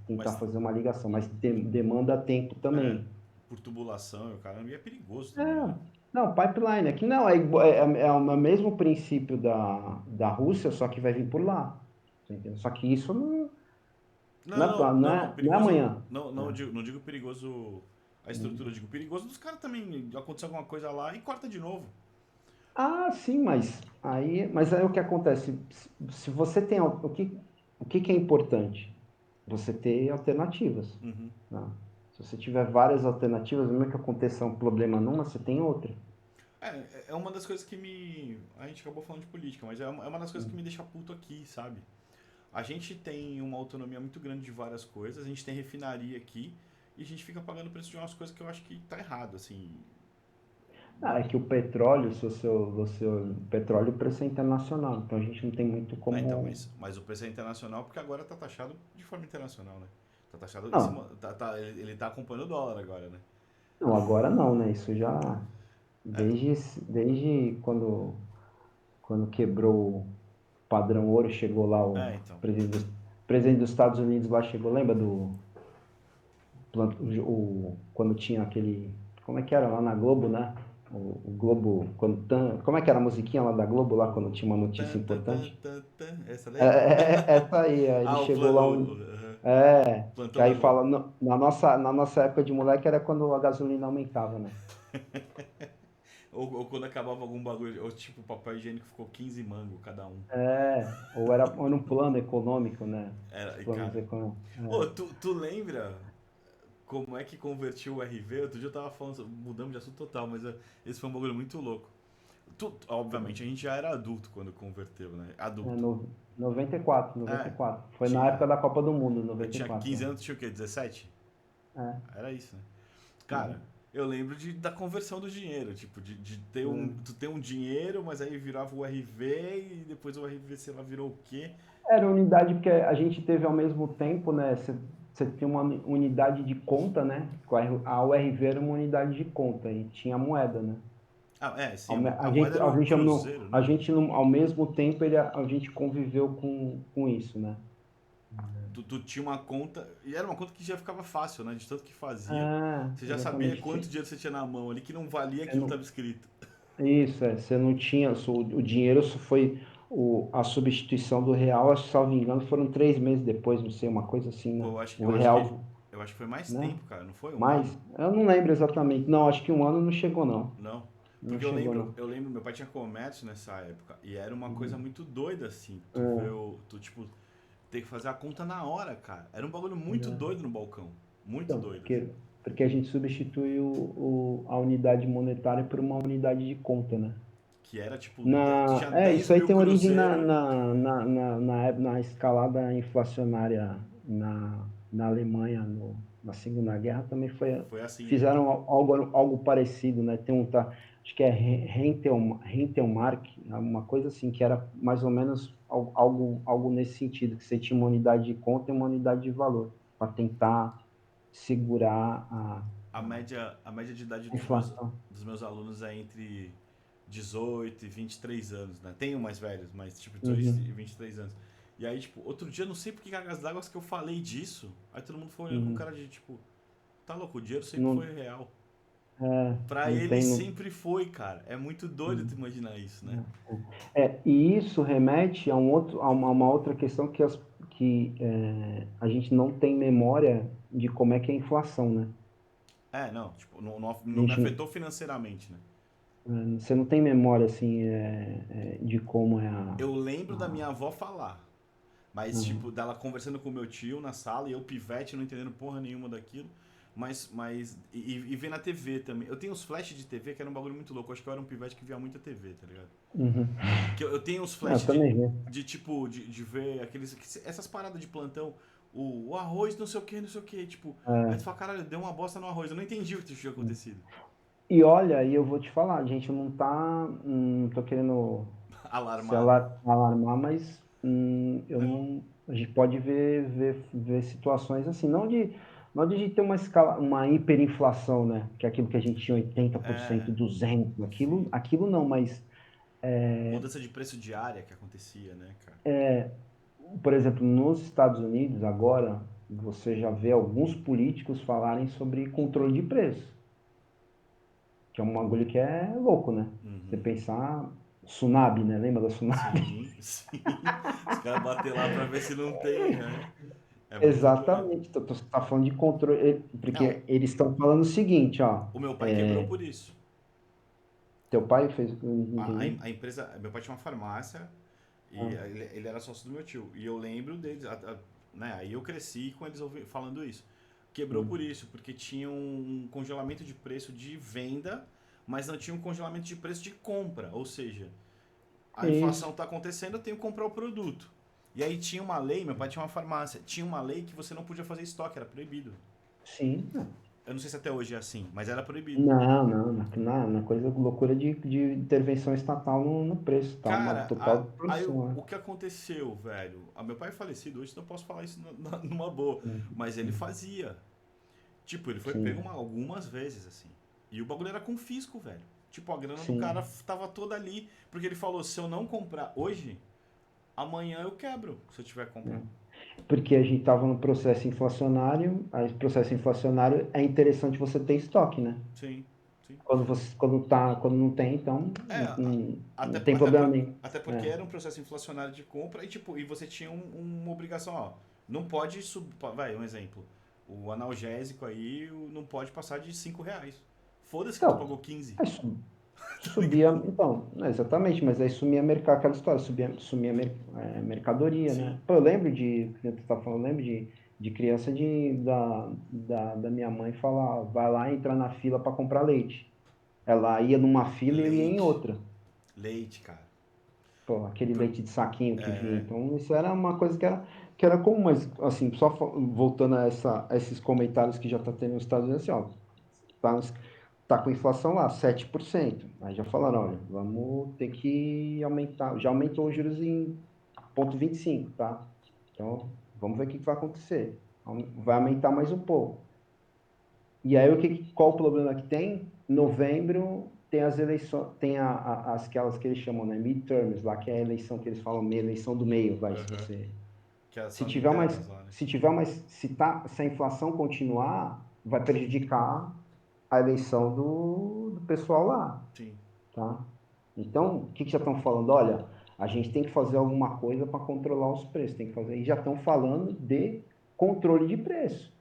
Tentar Mas, fazer uma ligação, mas demanda tempo é, também. por tubulação e o caramba, e é perigoso É, também, né? não, pipeline. Aqui não, é o mesmo princípio da Rússia, só que vai vir por lá. Você entendeu? Só que isso não é, Não, não não, não. é, não é Perigoso. amanhã. Não, não, Né? não digo perigoso a estrutura, eu digo perigoso dos caras também acontecer alguma coisa lá e corta de novo. Ah, sim, mas aí o que acontece? Se você tem o que é importante? Você ter alternativas. Uhum. Né? Se você tiver várias alternativas, mesmo que aconteça um problema numa, você tem outra. É uma das coisas que me. A gente acabou falando de política, mas é uma das coisas que me deixa puto aqui, sabe? a gente tem uma autonomia muito grande de várias coisas, a gente tem refinaria aqui e a gente fica pagando o preço de umas coisas que eu acho que tá errado, assim. Ah, é que o petróleo, o petróleo, o preço é internacional, então a gente não tem muito Ah, então, como. mas o preço é internacional porque agora tá taxado de forma internacional, né? Tá taxado em Não, cima. Ele tá acompanhando o dólar agora, né? não, agora não, né? Isso já É, desde quando quebrou o padrão ouro, chegou lá então. presidente dos Estados Unidos lá chegou, lembra quando tinha aquele, como é que era lá na Globo, né? O Globo, como é que era a musiquinha lá da Globo lá quando tinha uma notícia Tan, tan, tan, importante? tan, tan. Essa É, daí? essa aí, ele Ah, chegou lá que plantão da aí Globo. fala, na nossa época de moleque era quando a gasolina aumentava, né? Ou quando acabava algum bagulho, ou tipo, o papel higiênico ficou 15 mango cada um. Ou era um plano econômico, né? Os Era, e planos cara. econômicos. Ô, tu lembra como é que convertiu o RV? Outro dia eu tava falando, mudamos de assunto total, mas esse foi um bagulho muito louco. Obviamente, a gente já era adulto quando converteu, né? É, Adulto. no, 94, É, 94. Foi na tinha. época da Copa do Mundo, Eu tinha 94. 15 anos, tinha o quê? 17? É, Era isso, né? é, Cara, eu lembro da conversão do dinheiro, tipo, de ter é. tu ter um dinheiro, mas aí virava o RV e depois o RV, sei lá, virou o quê? Era unidade porque a gente teve ao mesmo tempo, né? Você tem uma unidade de conta, né? A URV era uma unidade de conta e tinha a moeda, né? Ah, é, sim, Ao me- a A moeda gente, era a o gente, não, cruzeiro, a né? gente não, ao mesmo tempo a gente conviveu com isso, né? Tu tinha uma conta, e era uma conta que já ficava fácil, né? De tanto que fazia. Ah, Você já sabia exatamente. quanto dinheiro você tinha na mão ali que não valia Você aquilo que não, estava escrito. isso, você não tinha, o dinheiro só foi a substituição do real, acho que, salvo engano, foram 3 meses depois, não sei, uma coisa assim, Pô, né? eu acho, O eu acho que. real, Eu acho que foi mais né? tempo, cara, não foi? Um Mas, ano? eu não lembro exatamente. Não, acho que um ano não chegou, não. Não. Não Porque chegou, não. meu pai tinha comércio nessa época. E era uma coisa Uhum. muito doida, assim. Tu vê É, tu, tipo, ter que fazer a conta na hora, cara. Era um bagulho muito é. doido no balcão. Muito Então, doido, assim. porque a gente substituiu a unidade monetária por uma unidade de conta, né? Que era, tipo, tu tinha dez Isso aí mil tem origem na, cruzeiro. na, na, na, na escalada inflacionária na Alemanha, na Segunda Guerra, também Foi assim, né? fizeram algo parecido, né? Acho que é Rentelmark, uma coisa assim, que era mais ou menos algo nesse sentido, que você tinha uma unidade de conta e uma unidade de valor, para tentar segurar A média de idade a inflação. dos meus alunos é entre 18 e 23 anos, né? Tem um mais velhos, mas tipo 18 e Uhum, 23 anos. E aí, tipo, outro dia, não sei por que cargas d'água que eu falei disso. Aí todo mundo foi olhando com uhum. cara de tipo, tá louco, o dinheiro sempre Não, foi real. é, Pra não ele tem. sempre foi, cara. É muito doido tu Uhum. imaginar isso, né? E isso remete a uma outra questão a gente não tem memória de como é que é a inflação, né? É, não, tipo, A não me gente, afetou financeiramente, né? você não tem memória, assim, de como é Eu lembro da minha a- avó falar, mas, tipo, dela conversando com meu tio na sala e eu, pivete, não entendendo porra nenhuma daquilo. E ver na TV também. Eu tenho uns flash de TV que era um bagulho muito louco. Eu acho que eu era um pivete que via muita TV, tá ligado? Uhum. Que eu tenho uns Eu flash também vi. de tipo, de ver essas paradas de plantão. O arroz, não sei o que, não sei o que. Tipo, aí tu É. fala, caralho, deu uma bosta no arroz. Eu não entendi o que tinha acontecido. E olha, eu vou te falar, a gente não tô querendo se Alarmar, né? alarmar, mas eu não, a gente pode ver situações assim, não de a gente ter uma hiperinflação, né? Que é aquilo que a gente tinha 80%, É, 200%, aquilo, sim. aquilo não, mas, Mudança de preço diária que acontecia, né, cara? por exemplo, nos Estados Unidos, agora, você já vê alguns políticos falarem sobre controle de preço, que é um bagulho que é louco, né? Você Uhum. pensar, tsunami, né? Lembra da tsunami? Sim, sim. Os caras bater lá pra ver se não tem, né? É muito doido. Exatamente, você está falando de controle, Não, porque eles estão falando o seguinte, ó, o meu pai quebrou por isso. teu pai fez, eu não entendi. A empresa. Meu pai tinha uma farmácia e Ah, ele era sócio do meu tio. E eu lembro deles, né? Aí eu cresci com eles falando isso. Quebrou por hum. isso, porque tinha um congelamento de preço de venda, mas não tinha um congelamento de preço de compra. Ou seja, a inflação Isso, está acontecendo, eu tenho que comprar o produto. E aí tinha uma lei, meu pai tinha uma farmácia, tinha uma lei que você não podia fazer estoque, era proibido. Sim. Eu não sei se até hoje é assim, mas era proibido. Não, não, na coisa loucura de intervenção estatal no preço, tá? Uma Cara, total aí distorção, né? o que aconteceu, velho? Meu pai é falecido hoje, não posso falar isso numa boa, mas ele Uhum. fazia. Tipo, ele foi pego Sim, algumas vezes, assim. E o bagulho era com fisco, velho. Tipo, a grana do cara sim. tava toda ali. Porque ele falou, se eu não comprar hoje, amanhã eu quebro, se eu tiver que comprar. É. Porque a gente estava no processo inflacionário, aí processo inflacionário é interessante você ter estoque, né? Sim, sim. Quando não tem, então É, não tem problema nenhum. até porque É, era um processo inflacionário de compra e, tipo, e você tinha uma obrigação, ó. Não pode subir. Vai, um exemplo. O analgésico aí não pode passar de R$ 5. Foda-se que tu então, pagou 15, aí tá subia, ligado? então, não, exatamente, mas aí sumia mercado, aquela história, sumia mercadoria, né? Sim. Pô, eu lembro que tu tá falando, eu lembro de criança da minha mãe falar, vai lá entrar na fila para comprar leite. Ela ia numa fila e eu ia em Leite. outra. Leite, cara. Pô, aquele Pro- leite de saquinho que vinha. É, Então, isso era uma coisa que era comum, mas, assim, voltando a esses comentários que já está tendo nos Estados Unidos, assim, ó, tá, tá com inflação lá, 7%. Aí já falaram, olha, vamos ter que aumentar, já aumentou os juros em 0,25, tá? Então, vamos ver o que vai acontecer. Vai aumentar mais um pouco. E aí, qual o problema que tem? Novembro tem as eleições, tem aquelas que eles chamam, né, midterms, lá que é a eleição que eles falam, eleição do meio, vai, se aham. você, Que se são tiver mais, internas lá, né? se tiver mais, se a inflação continuar, vai prejudicar a eleição do pessoal lá, Sim. tá? Então, o que já estão falando? Olha, a gente tem que fazer alguma coisa para controlar os preços, tem que fazer, e já estão falando de controle de preço.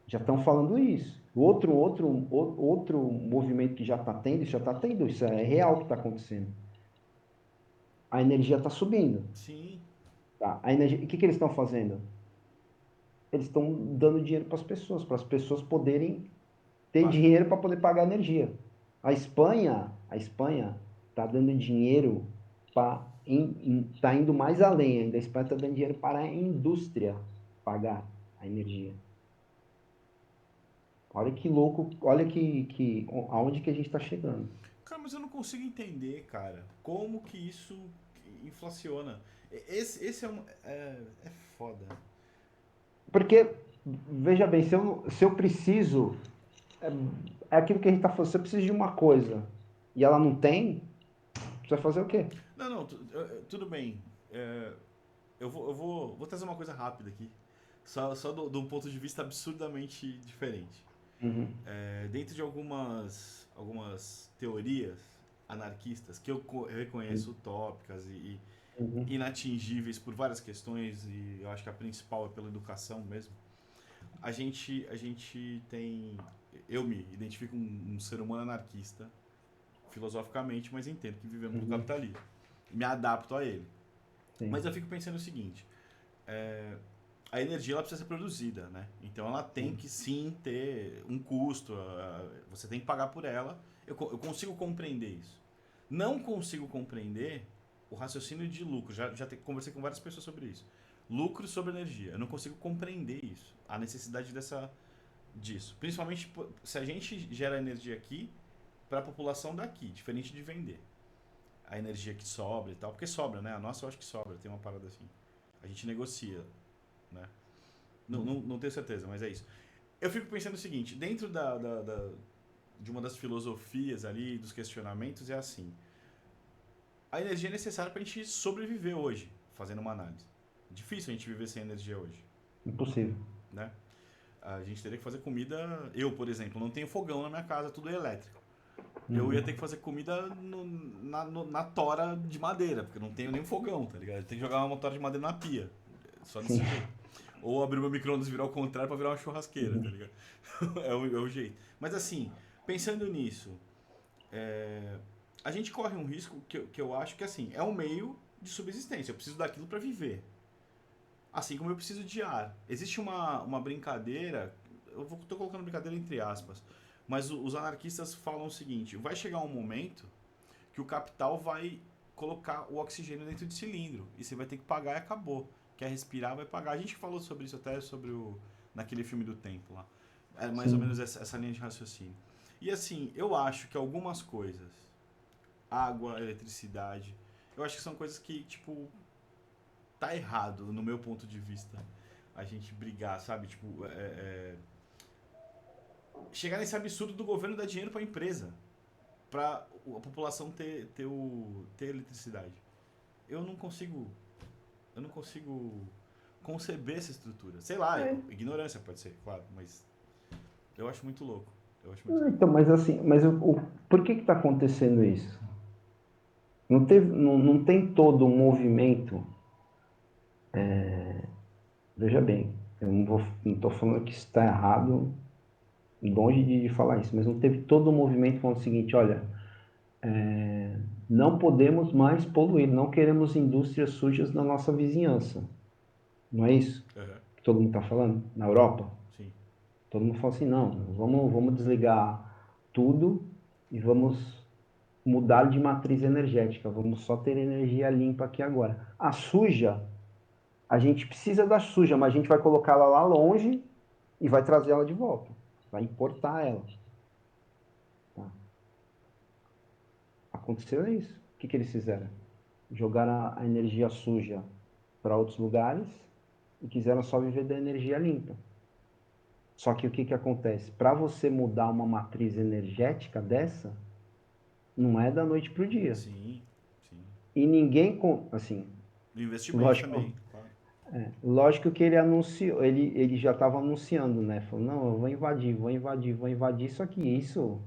Já estão falando isso. Outro movimento que já está tendo, isso é real que está acontecendo. A energia está subindo. Sim. Tá? A energia, o que eles estão fazendo? Eles estão dando dinheiro para as pessoas poderem ter Pa- dinheiro para poder pagar a energia. A Espanha está dando dinheiro para, está indo mais além ainda. A Espanha está dando dinheiro para a indústria pagar a energia. Olha que louco, olha aonde que a gente está chegando. Cara, mas eu não consigo entender, cara, como que isso inflaciona. Esse é foda. Porque, veja bem, se eu preciso, é aquilo que a gente está falando, se eu preciso de uma coisa e ela não tem, você vai fazer o quê? Não, não, tudo bem. É, vou trazer uma coisa rápida aqui. Só de um ponto de vista absurdamente diferente. Uhum, Dentro de algumas teorias anarquistas que eu reconheço utópicas e uhum, inatingíveis por várias questões, e eu acho que a principal é pela educação mesmo. A gente tem. Eu me identifico um ser humano anarquista, filosoficamente, mas entendo que vivemos no uhum, capitalismo. Me adapto a ele. Mas sim, eu fico pensando o seguinte: a energia ela precisa ser produzida, né? Então ela tem sim, que sim ter um custo, você tem que pagar por ela. Eu consigo compreender isso. Não consigo compreender o raciocínio de lucro. Já conversei com várias pessoas sobre isso. Lucro sobre energia. Eu não consigo compreender isso. A necessidade disso. Principalmente se a gente gera energia aqui para a população daqui, diferente de vender. A energia que sobra e tal. Porque sobra, né? A nossa eu acho que sobra. Tem uma parada assim. A gente negocia, né? Não tenho certeza, mas é isso. Eu fico pensando o seguinte, dentro de uma das filosofias ali, dos questionamentos, é assim. A energia é necessária para a gente sobreviver hoje, fazendo uma análise. Difícil a gente viver sem energia hoje, impossível. né? A gente teria que fazer comida... Eu, por exemplo, não tenho fogão na minha casa, tudo é elétrico. Eu ia ter que Uhum, fazer comida na tora de madeira, porque eu não tenho nem fogão, tá ligado? Eu tenho que jogar uma tora de madeira na pia. Só sim, desse jeito. Ou abrir o meu micro-ondas e virar ao contrário pra virar uma churrasqueira, tá uhum, ligado? É o jeito. Mas assim, pensando nisso, a gente corre um risco que eu acho que assim, é um meio de subsistência. Eu preciso daquilo para viver. Assim como eu preciso de ar. Existe uma brincadeira, tô colocando brincadeira entre aspas, mas os anarquistas falam o seguinte: vai chegar um momento que o capital vai colocar o oxigênio dentro de cilindro. E você vai ter que pagar e acabou. Quer respirar, vai pagar. A gente falou sobre isso até naquele filme do tempo lá. É mais ou Sim. menos essa linha de raciocínio. E assim, eu acho que algumas coisas, água, eletricidade, eu acho que são coisas que, tipo, tá errado no meu ponto de vista. A gente brigar, sabe? Tipo, chegar nesse absurdo do governo dar dinheiro pra empresa, pra a população ter eletricidade. Eu não consigo. Eu não consigo conceber essa estrutura. Sei lá, É, ignorância pode ser, claro, mas eu acho muito louco. Eu acho muito louco. então, mas assim, por que está acontecendo isso? Não tem todo um movimento. Veja bem, eu não estou falando que isso está errado, longe de falar isso, mas não teve todo um movimento falando o seguinte: olha, não podemos mais poluir, não queremos indústrias sujas na nossa vizinhança. Não é isso Uhum. que todo mundo está falando? Na Europa? Sim. Todo mundo fala assim: não, vamos desligar tudo e vamos mudar de matriz energética, vamos só ter energia limpa aqui agora. A suja, a gente precisa da suja, mas a gente vai colocá-la lá longe e vai trazer ela de volta, vai importar ela. Tá? Aconteceu isso. O que eles fizeram? Jogaram a energia suja para outros lugares e quiseram só viver da energia limpa. Só que o que acontece? Para você mudar uma matriz energética dessa, não é da noite para o dia. Sim, sim. E ninguém, assim, Do investimento lógico, também, claro. lógico que ele anunciou, ele já estava anunciando, né? Falou, não, eu vou invadir, vou invadir, vou invadir. Só que isso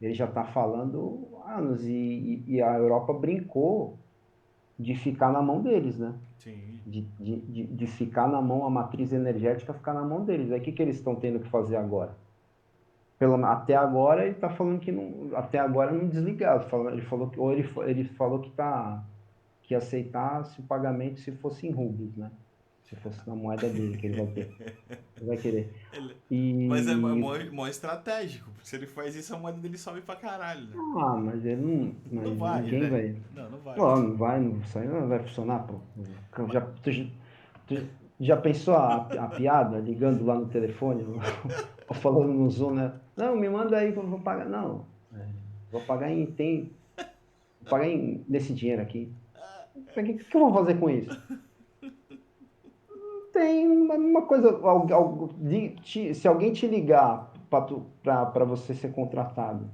ele já está falando há anos e a Europa brincou de ficar na mão deles, né? Sim. De ficar na mão, a matriz energética ficar na mão deles. Aí o que eles estão tendo que fazer agora? Até agora ele está falando que não, até agora não desligado. Ele falou que, ou ele falou que aceitasse o pagamento se fosse em rublos, né? Se fosse na moeda dele que ele vai ter. Ele vai querer. Ele... Mas é E. mó estratégico, porque se ele faz isso, a moeda dele sobe pra caralho, né? Ah, mas ele não. Não Mas vai, ninguém velho. vai. Não, não vai. Não, não vai, não, isso aí não vai funcionar, pô. Tu já pensou a piada ligando lá no telefone, ou falando no Zoom, né? Não, me manda aí que eu vou pagar. Não, vou pagar vou pagar nesse dinheiro aqui. O que eu vou fazer com isso? Tem uma coisa, se alguém te ligar para você ser contratado,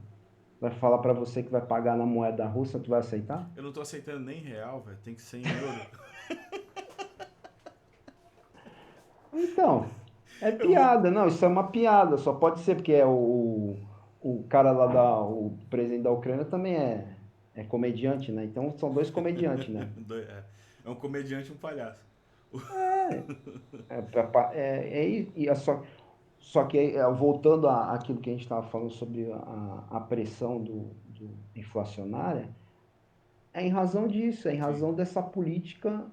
vai falar para você que vai pagar na moeda russa, tu vai aceitar? Eu não tô aceitando nem real, velho. Tem que ser em euro. Então, é Eu vou. piada, não, isso é uma piada, só pode ser porque o cara lá o presidente da Ucrânia também é comediante, né? Então são dois comediantes, né? É um comediante e um palhaço. Só que voltando àquilo que a gente estava falando sobre a pressão inflacionária, é em razão disso, é em Sim. razão dessa política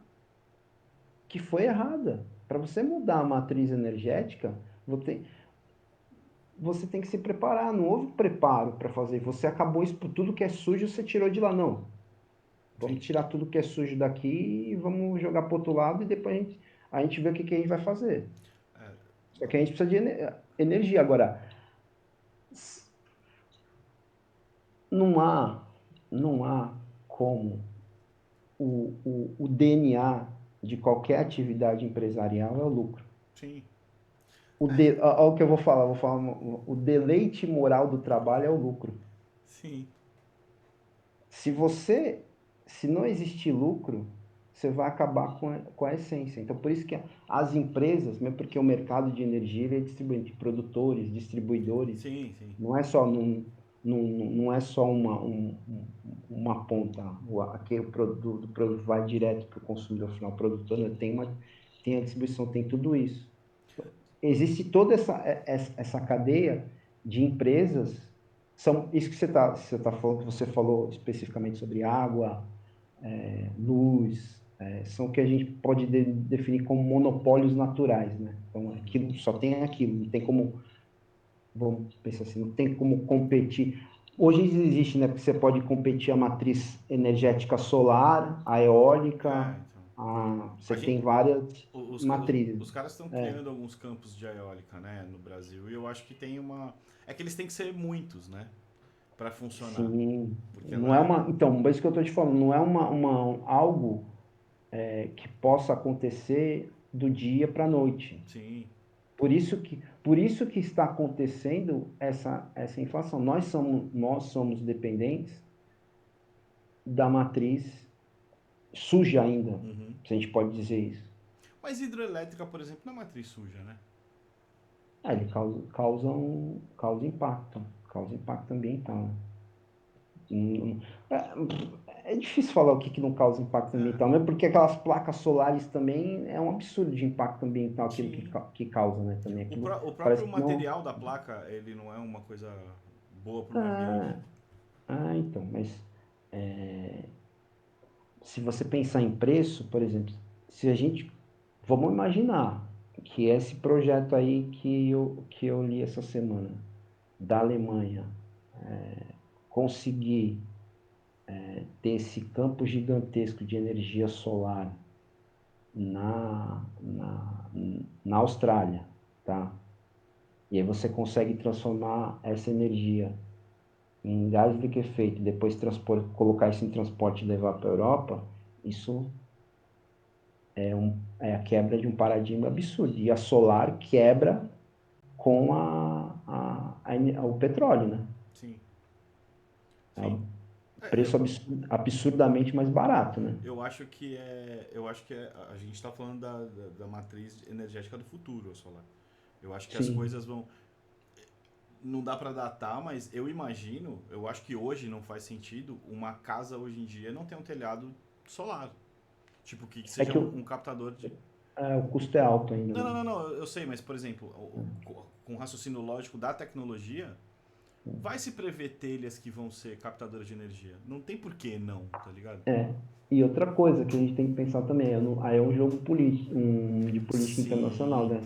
que foi errada. Para você mudar a matriz energética, você tem que se preparar. Não houve preparo para fazer. Você acabou isso, tudo que é sujo, você tirou de lá. Não. Sim. Vamos tirar tudo que é sujo daqui e vamos jogar para outro lado e depois a gente vê o que a gente vai fazer. É, Só que a gente precisa de energia. Agora, não não há como o DNA de qualquer atividade empresarial é o lucro. sim. Olha o que eu vou falar, o deleite moral do trabalho é o lucro. Sim. Se você, se não existir lucro, você vai acabar com a essência. Então, por isso que as empresas, mesmo porque o mercado de energia ele é distribuído de produtores, distribuidores, Sim, sim. não é só não é só uma ponta, aquele produto vai direto para o consumidor final, o produtor, né? Tem a distribuição, tem tudo isso. Existe toda essa cadeia de empresas, são isso que você tá falando, que você falou especificamente sobre água, luz, são o que a gente pode definir como monopólios naturais, né? Então, aquilo só tem aquilo, não tem como, vamos pensar assim, não tem como competir. hoje existe, né? Porque você pode competir a matriz energética solar, a eólica, Então. você A tem gente, várias os matrizes. caras estão É, criando alguns campos de eólica, né, no Brasil, e eu acho que tem uma. É que eles têm que ser muitos, né, para funcionar. sim. Porque Não é lá. uma. Então, mas isso que eu estou te falando, não é algo que possa acontecer do dia para a noite. Sim. Por isso que está acontecendo essa inflação. Nós somos dependentes da matriz suja ainda, Uhum. se a gente pode dizer isso. Mas hidroelétrica, por exemplo, não é matriz suja, né? Ele causa impacto ambiental, né? Hum, É difícil falar o que não causa impacto É. ambiental, mesmo porque aquelas placas solares também é um absurdo de impacto ambiental aquilo que, Sim. que causa, né? Também O, aquilo o parece próprio que não. material da placa, ele não é uma coisa boa para o meio ambiente. Ah, então, mas é, se você pensar em preço, por exemplo, se a gente. Vamos imaginar que esse projeto aí que eu li essa semana, da Alemanha, conseguir ter esse campo gigantesco de energia solar na, na, na Austrália, tá? E aí você consegue transformar essa energia em gás liquefeito, depois colocar isso em transporte e levar para a Europa, isso é a quebra de um paradigma absurdo. E a solar quebra com o petróleo, né? Sim, É sim. um É, preço absurdamente mais barato, né? eu acho que a gente está falando da matriz energética do futuro, a solar. Eu acho que as Sim. coisas vão. Não dá para datar, mas eu imagino, eu acho que hoje não faz sentido uma casa hoje em dia não ter um telhado solar. Tipo, que É seja que um captador de. o custo é alto ainda, Não, não, né? não, não, eu sei, mas por exemplo, com o raciocínio lógico da tecnologia, vai se prever telhas que vão ser captadoras de energia. Não tem por que não, tá ligado? É. E outra coisa que a gente tem que pensar também, aí é um jogo político, de política internacional, Sim. né?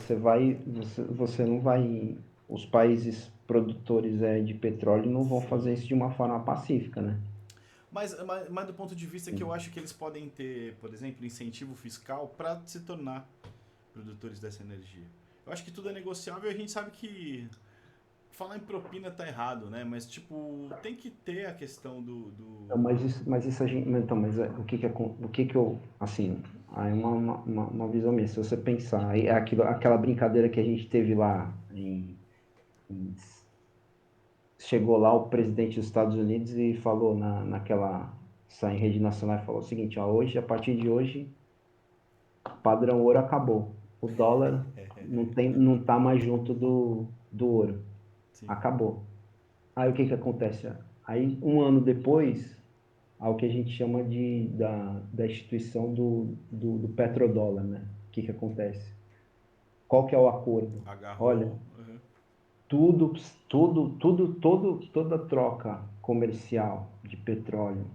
Você não vai, os países produtores de petróleo não vão fazer Sim. isso de uma forma pacífica, né? Mas do ponto de vista que eu acho que eles podem ter, por exemplo, incentivo fiscal para se tornar produtores dessa energia. Eu acho que tudo é negociável e a gente sabe que falar em propina tá errado, né? Mas, tipo, tem que ter a questão Então, mas isso a gente, então, mas o que que eu, assim, aí uma visão minha, se você pensar, aí é aquela brincadeira que a gente teve lá em chegou lá o presidente dos Estados Unidos e falou saiu em rede nacional e falou o seguinte, ó, hoje, a partir de hoje, padrão ouro acabou. O dólar não tá mais junto do ouro. sim. Acabou. Aí o que que acontece? Aí, um ano depois, há o que a gente chama da instituição do petrodólar, né? O que que acontece? Qual que é o acordo? Olha, Agarrou. Uhum. tudo, toda troca comercial de petróleo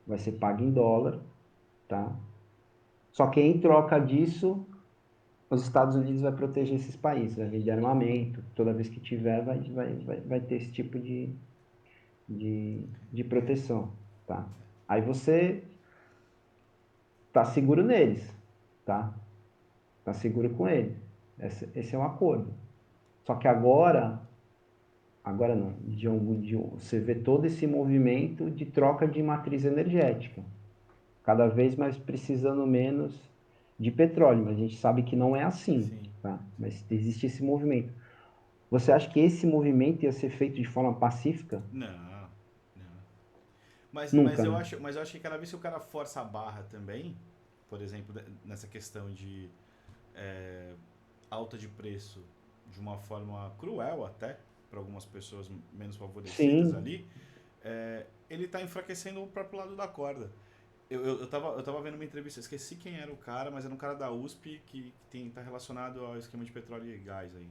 vai ser paga em dólar, tá? Só que em troca disso, os Estados Unidos vai proteger esses países, vai vender armamento, toda vez que tiver, vai ter esse tipo de proteção, tá? Aí você tá seguro neles, tá? Tá seguro com eles. Esse é um acordo. Só que agora não, você vê todo esse movimento de troca de matriz energética, cada vez mais precisando menos de petróleo, mas a gente sabe que não é assim, Sim. tá? Mas existe esse movimento. Você acha que esse movimento ia ser feito de forma pacífica? Não, não. Nunca, né? Mas eu acho que cada vez que o cara força a barra também, por exemplo, nessa questão de alta de preço de uma forma cruel até, para algumas pessoas menos favorecidas Sim, ali, ele está enfraquecendo o próprio lado da corda. Eu tava vendo uma entrevista, esqueci quem era o cara, mas era um cara da USP que tá relacionado ao esquema de petróleo e gás aí.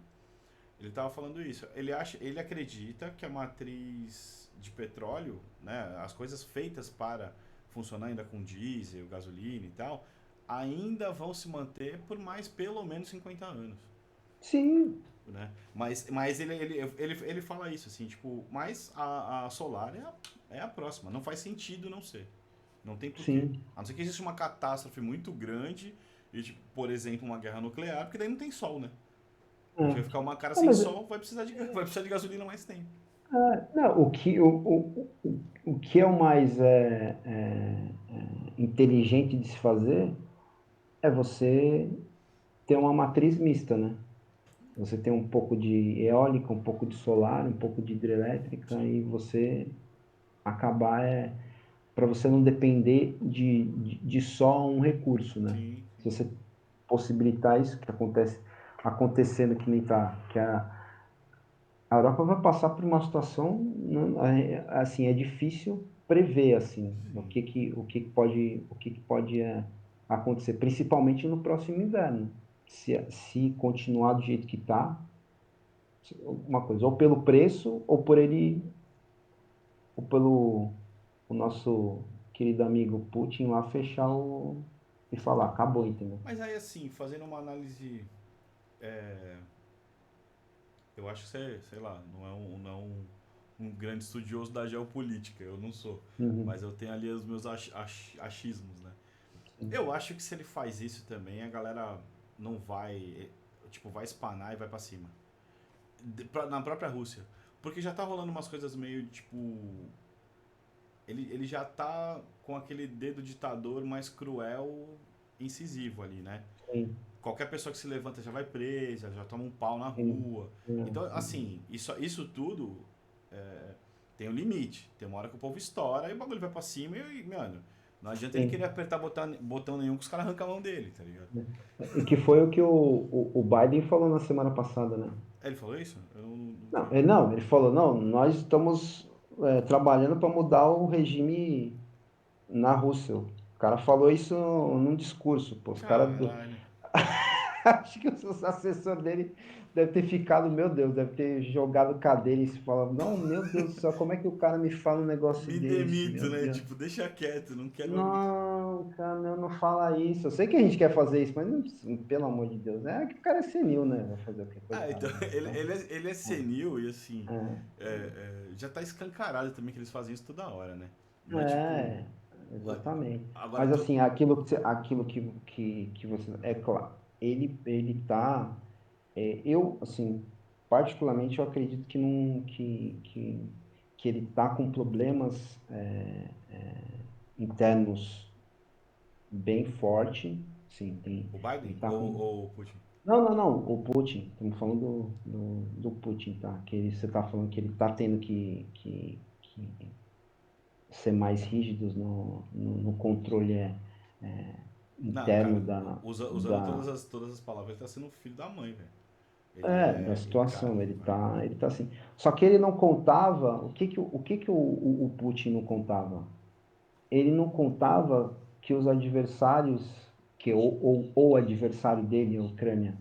Ele tava falando isso. Ele acredita que a matriz de petróleo, né, as coisas feitas para funcionar ainda com diesel, gasolina e tal, ainda vão se manter por mais pelo menos 50 anos. sim. né? Mas ele fala isso, assim, tipo, mas a solar é a próxima. Não faz sentido não ser. Não tem porquê. Sim. A não ser que exista uma catástrofe muito grande, e, tipo, por exemplo, uma guerra nuclear, porque daí não tem sol, né? A gente vai É. ficar uma cara Não, sem mas sol, vai precisar de gasolina mais tempo. não, o que é o mais inteligente de se fazer é você ter uma matriz mista, né? Você tem um pouco de eólica, um pouco de solar, um pouco de hidrelétrica Sim, e você acabar para você não depender de só um recurso, né? sim, sim. Se você possibilitar isso que acontece acontecendo que nem tá, que a Europa vai passar por uma situação, assim, é difícil prever assim Sim. o que pode acontecer, principalmente no próximo inverno. Se continuar do jeito que está, uma coisa, ou pelo preço, ou por ele, ou pelo o nosso querido amigo Putin lá fechar e falar, acabou, entendeu? Mas aí, assim, fazendo uma análise. é, eu acho que você, sei lá, não é um grande estudioso da geopolítica, eu não sou. Mas Uhum, eu tenho ali os meus achismos, né? sim, Eu acho que se ele faz isso também, a galera não vai. Tipo, vai espanar e vai pra cima. Na própria Rússia. Porque já tá rolando umas coisas meio tipo. Ele já tá com aquele dedo ditador mais cruel, incisivo ali, né? sim, Qualquer pessoa que se levanta já vai presa, já toma um pau na sim, rua. Então, sim, assim, isso tudo é, tem um limite. Tem uma hora que o povo estoura e o bagulho vai pra cima e, mano, não adianta ele querer sim. apertar botão nenhum que os caras arrancam a mão dele, tá ligado? E que foi o que o Biden falou na semana passada, né? Ele falou isso? Eu não vi. Não, ele falou, não, nós estamos trabalhando para mudar o regime na Rússia. O cara falou isso num discurso, pô. Os caras Caralho. acho que os assessores dele deve ter ficado, meu Deus, deve ter jogado cadeira e se falava, não, meu Deus do céu, como é que o cara me fala um negócio Me desse, demito, meu né? Deus. Tipo, deixa quieto, não quero. Não, cara, não fala isso. Eu sei que a gente quer fazer isso, mas pelo amor de Deus, é que o cara é senil, né? Vai fazer o quê? Ah, Coitado, então, né? Então, ele é senil e assim. Já tá escancarado também que eles fazem isso toda hora, né? Não é tipo. é, exatamente. Agora Mas tô. assim, aquilo que você, é claro, ele tá, eu, assim, particularmente eu acredito que não, que ele tá com problemas internos bem forte, sim, O ele Biden tá com. ou o Putin? Não, o Putin, estamos falando do Putin, tá? Você tá falando que ele tá tendo que ser mais rígidos no controle Não, interno cara, usando da, todas as palavras, ele tá sendo um filho da mãe, velho. Ele da é. Cara, situação. Ele tá assim. Só que ele não contava, o que que o Putin não contava? Ele não contava que os adversários, que o adversário dele, a Ucrânia,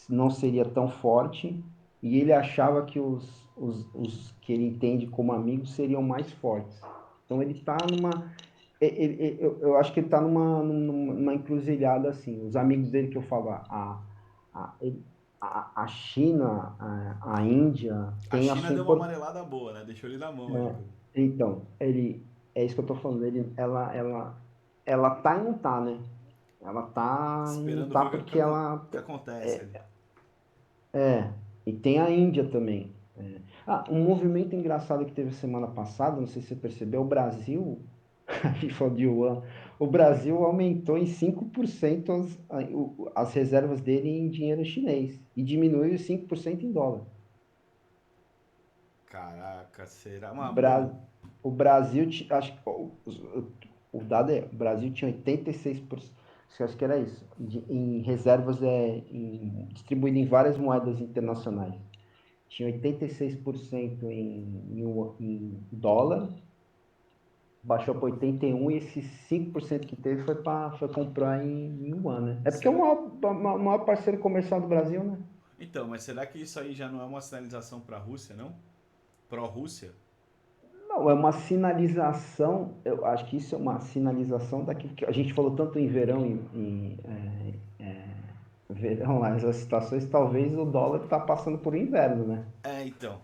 não seria tão forte e ele achava que os que ele entende como amigos seriam mais fortes. Então ele está eu acho que ele está numa encruzilhada assim. Os amigos dele que eu falo, a, a China, a Índia a tem a China sua deu uma importância. amarelada boa, né? Deixou ele na mão ali. Então, é isso que eu estou falando. Ela tá e não tá, né? Ela tá e não Esperando tá ver porque ela o que acontece ali. é, e tem a Índia também. Um movimento engraçado que teve semana passada, não sei se você percebeu, o Brasil, a gente falou de Yuan, o Brasil aumentou em 5% as reservas dele em dinheiro chinês e diminuiu 5% em dólar. Caraca, será? Mas, bom, Bra, o Brasil, acho que o dado é, o Brasil tinha 86%, acho que era isso, em reservas distribuído em várias moedas internacionais. Tinha 86% em dólar, baixou para 81% e esses 5% que teve foi comprar em yuan, né? É porque é o será? maior parceiro comercial do Brasil, né? Então, mas será que isso aí já não é uma sinalização pra Rússia, não? Pró-Rússia? Não, é uma sinalização, eu acho que isso é uma sinalização daquilo que a gente falou tanto em verão, verão lá, essas situações, talvez o dólar está passando por um inverno, né? Então.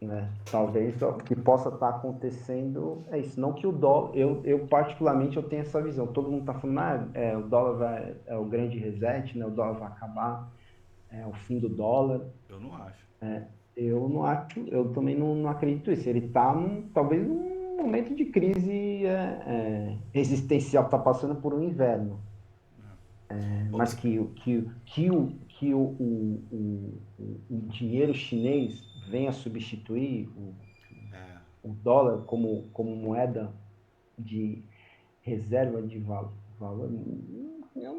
Né? Talvez o que possa estar acontecendo é isso. Não que o dólar, eu particularmente eu tenho essa visão. Todo mundo está falando, o dólar é o grande reset, né? O dólar vai acabar, é o fim do dólar. Eu não acho. Eu não acho, eu também não acredito nisso. Ele está talvez num momento de crise existencial, está passando por um inverno. Ô, Mas o dinheiro chinês venha substituir é, o dólar como moeda de reserva de valor, eu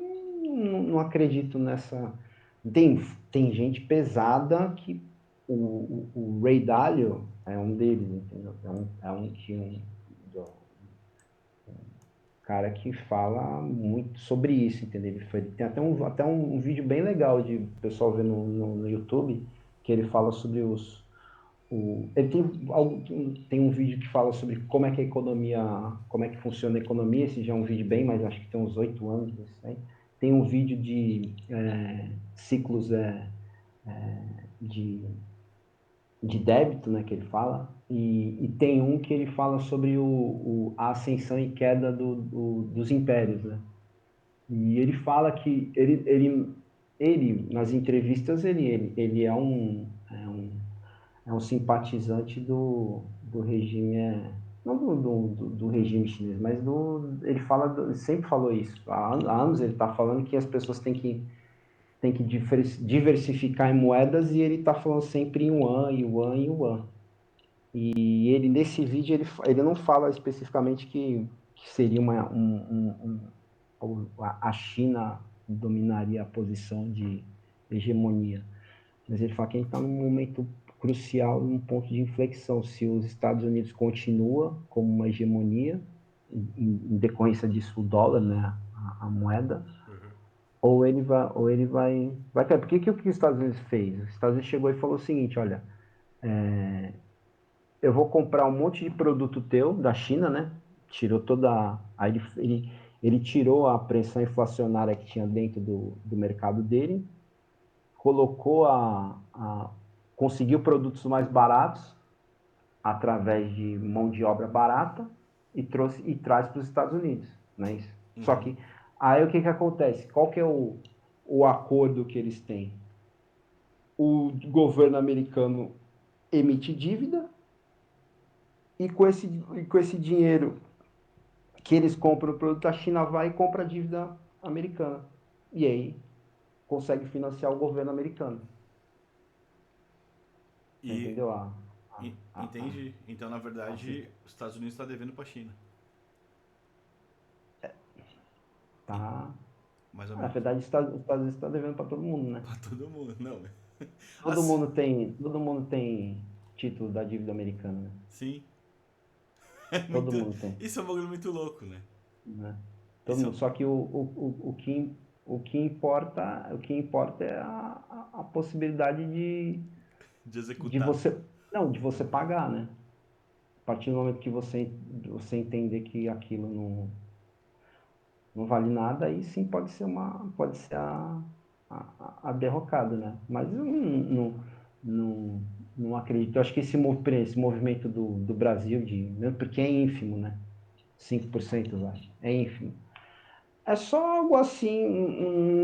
não acredito nessa. Tem gente pesada que o Ray Dalio é um deles, entendeu? Cara que fala muito sobre isso, entendeu? Ele tem até um vídeo bem legal de pessoal ver no YouTube, que ele fala sobre ele tem um vídeo que fala sobre como é que a economia, como é que funciona a economia, esse já é um vídeo bem, mas acho que tem uns 8 anos, assim. Tem um vídeo de ciclos de, de débito, né, que ele fala, e tem um que ele fala sobre a ascensão e queda dos impérios, né? E ele fala que nas entrevistas, ele é um simpatizante do regime, não do regime chinês, mas ele ele sempre falou isso. Há anos ele está falando que as pessoas têm que diversificar em moedas e ele está falando sempre em yuan, yuan, yuan. E ele, nesse vídeo, ele não fala especificamente que seria a China dominaria a posição de hegemonia. Mas ele fala que a gente está num momento crucial, num ponto de inflexão. Se os Estados Unidos continua como uma hegemonia, em decorrência disso o dólar, né, a moeda, ou ele vai cair. Porque que os Estados Unidos fez? Os Estados Unidos chegou e falou o seguinte, olha, eu vou comprar um monte de produto teu da China, né? Tirou toda. Aí ele tirou a pressão inflacionária que tinha dentro do mercado dele, colocou conseguiu produtos mais baratos através de mão de obra barata e traz para os Estados Unidos, não é isso? Só que aí o que acontece? Qual que é o acordo que eles têm? O governo americano emite dívida e com esse dinheiro que eles compram o produto, a China vai e compra a dívida americana. E aí consegue financiar o governo americano. Você e, entendeu? entende? Então, na Assim, verdade, os Estados Unidos está devendo para a China. E- tá. Mais ou Na menos. verdade, os Estados Unidos está devendo para todo mundo, né? Para todo mundo. Não. Todo Assim, mundo tem, todo mundo tem título da dívida americana, né? sim. É Todo muito, mundo tem, isso é um bagulho muito louco, né? né? Todo Isso é mundo. Só que o que importa é a possibilidade de de executar. você, não, de você pagar, né? A partir do momento que você entender que aquilo não vale nada, aí sim pode ser a derrocada, né? Mas eu não acredito. Eu acho que esse movimento do Brasil, mesmo porque é ínfimo, né? 5% vai, é ínfimo. É só algo assim,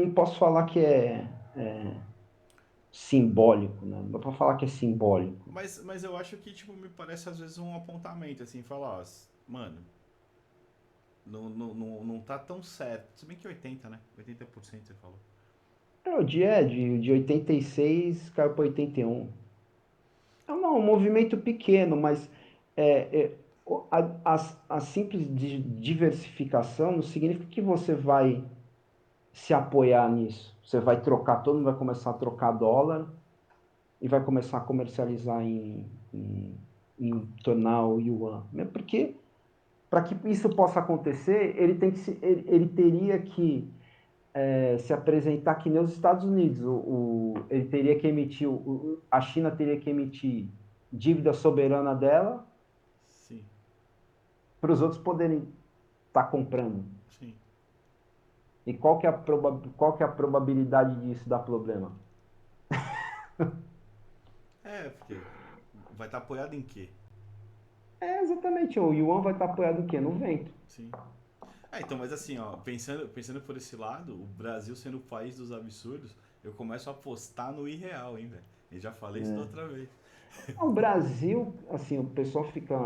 não posso falar que é simbólico, né? Não dá pra falar que é simbólico. Mas eu acho que, tipo, me parece às vezes um apontamento, assim, falar, ó, mano, não tá tão certo. Se bem que 80, né? 80% você falou. De 86 caiu para 81. Um movimento pequeno, mas a simples diversificação não significa que você vai se apoiar nisso. Você vai trocar, todo mundo vai começar a trocar dólar e vai começar a comercializar em tornar o yuan. Mesmo porque, para que isso possa acontecer, ele teria que se apresentar que nem os Estados Unidos. Ele teria que emitir, a China teria que emitir dívida soberana dela Sim, para os outros poderem estar comprando. sim. E qual que é a probabilidade disso dar problema? Porque vai estar apoiado em quê? É, exatamente. O yuan vai estar apoiado em quê? No vento. Sim. Então, mas assim, ó, pensando por esse lado, o Brasil sendo o país dos absurdos, eu começo a apostar no irreal, hein, velho? Eu já falei isso da outra vez. O Brasil, assim, o pessoal fica,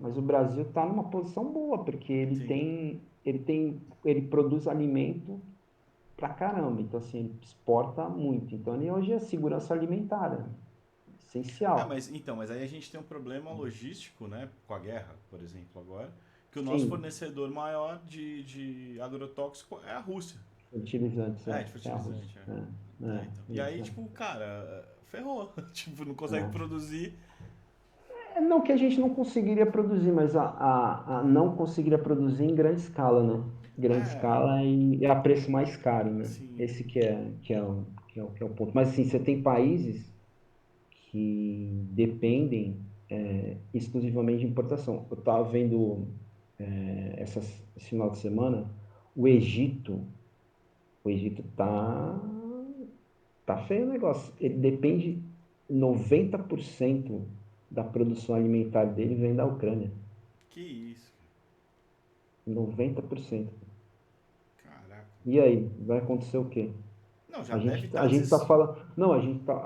mas o Brasil está numa posição boa, porque Sim. ele produz alimento pra caramba, então assim, ele exporta muito. Então ele hoje é segurança alimentar, né? Essencial. Mas aí a gente tem um problema logístico, né? Com a guerra, por exemplo, agora, que o nosso Sim, fornecedor maior de agrotóxico é a Rússia. fertilizantes, É, de é a Rússia. fertilizante, é. Então. E Isso, aí, tipo, cara, ferrou. Tipo, não consegue é. produzir. Não que a gente não conseguiria produzir, mas a não conseguiria produzir em grande escala, né? Grande É, escala e a preço mais caro, né? sim. Esse que é o ponto. Mas assim, você tem países que dependem exclusivamente de importação. Eu estava vendo esse final de semana, o Egito, o Egito tá feio o negócio. Ele depende 90% da produção alimentar dele vem da Ucrânia. Que isso, 90%. cara. Caraca. E aí, vai acontecer o quê? Não, já A deve gente, estar a gente tá falando. Não, a gente tá.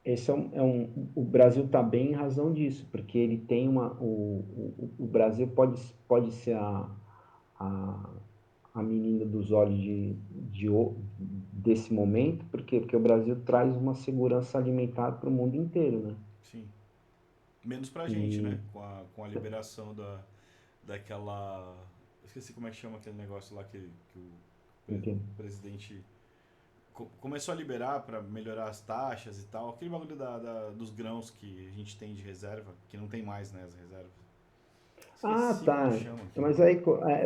Esse o Brasil está bem em razão disso, porque ele tem o Brasil pode ser a, a menina dos olhos desse momento, por quê? Porque o Brasil traz uma segurança alimentar para o mundo inteiro, né? sim. Menos pra gente, E né? Com a liberação daquela. Eu esqueci como é que chama aquele negócio lá que o entende? presidente começou a liberar pra melhorar as taxas e tal. Aquele bagulho dos grãos que a gente tem de reserva, que não tem mais, né? As reservas. Ah, Esqueci como tá. chama aquilo. Mas aí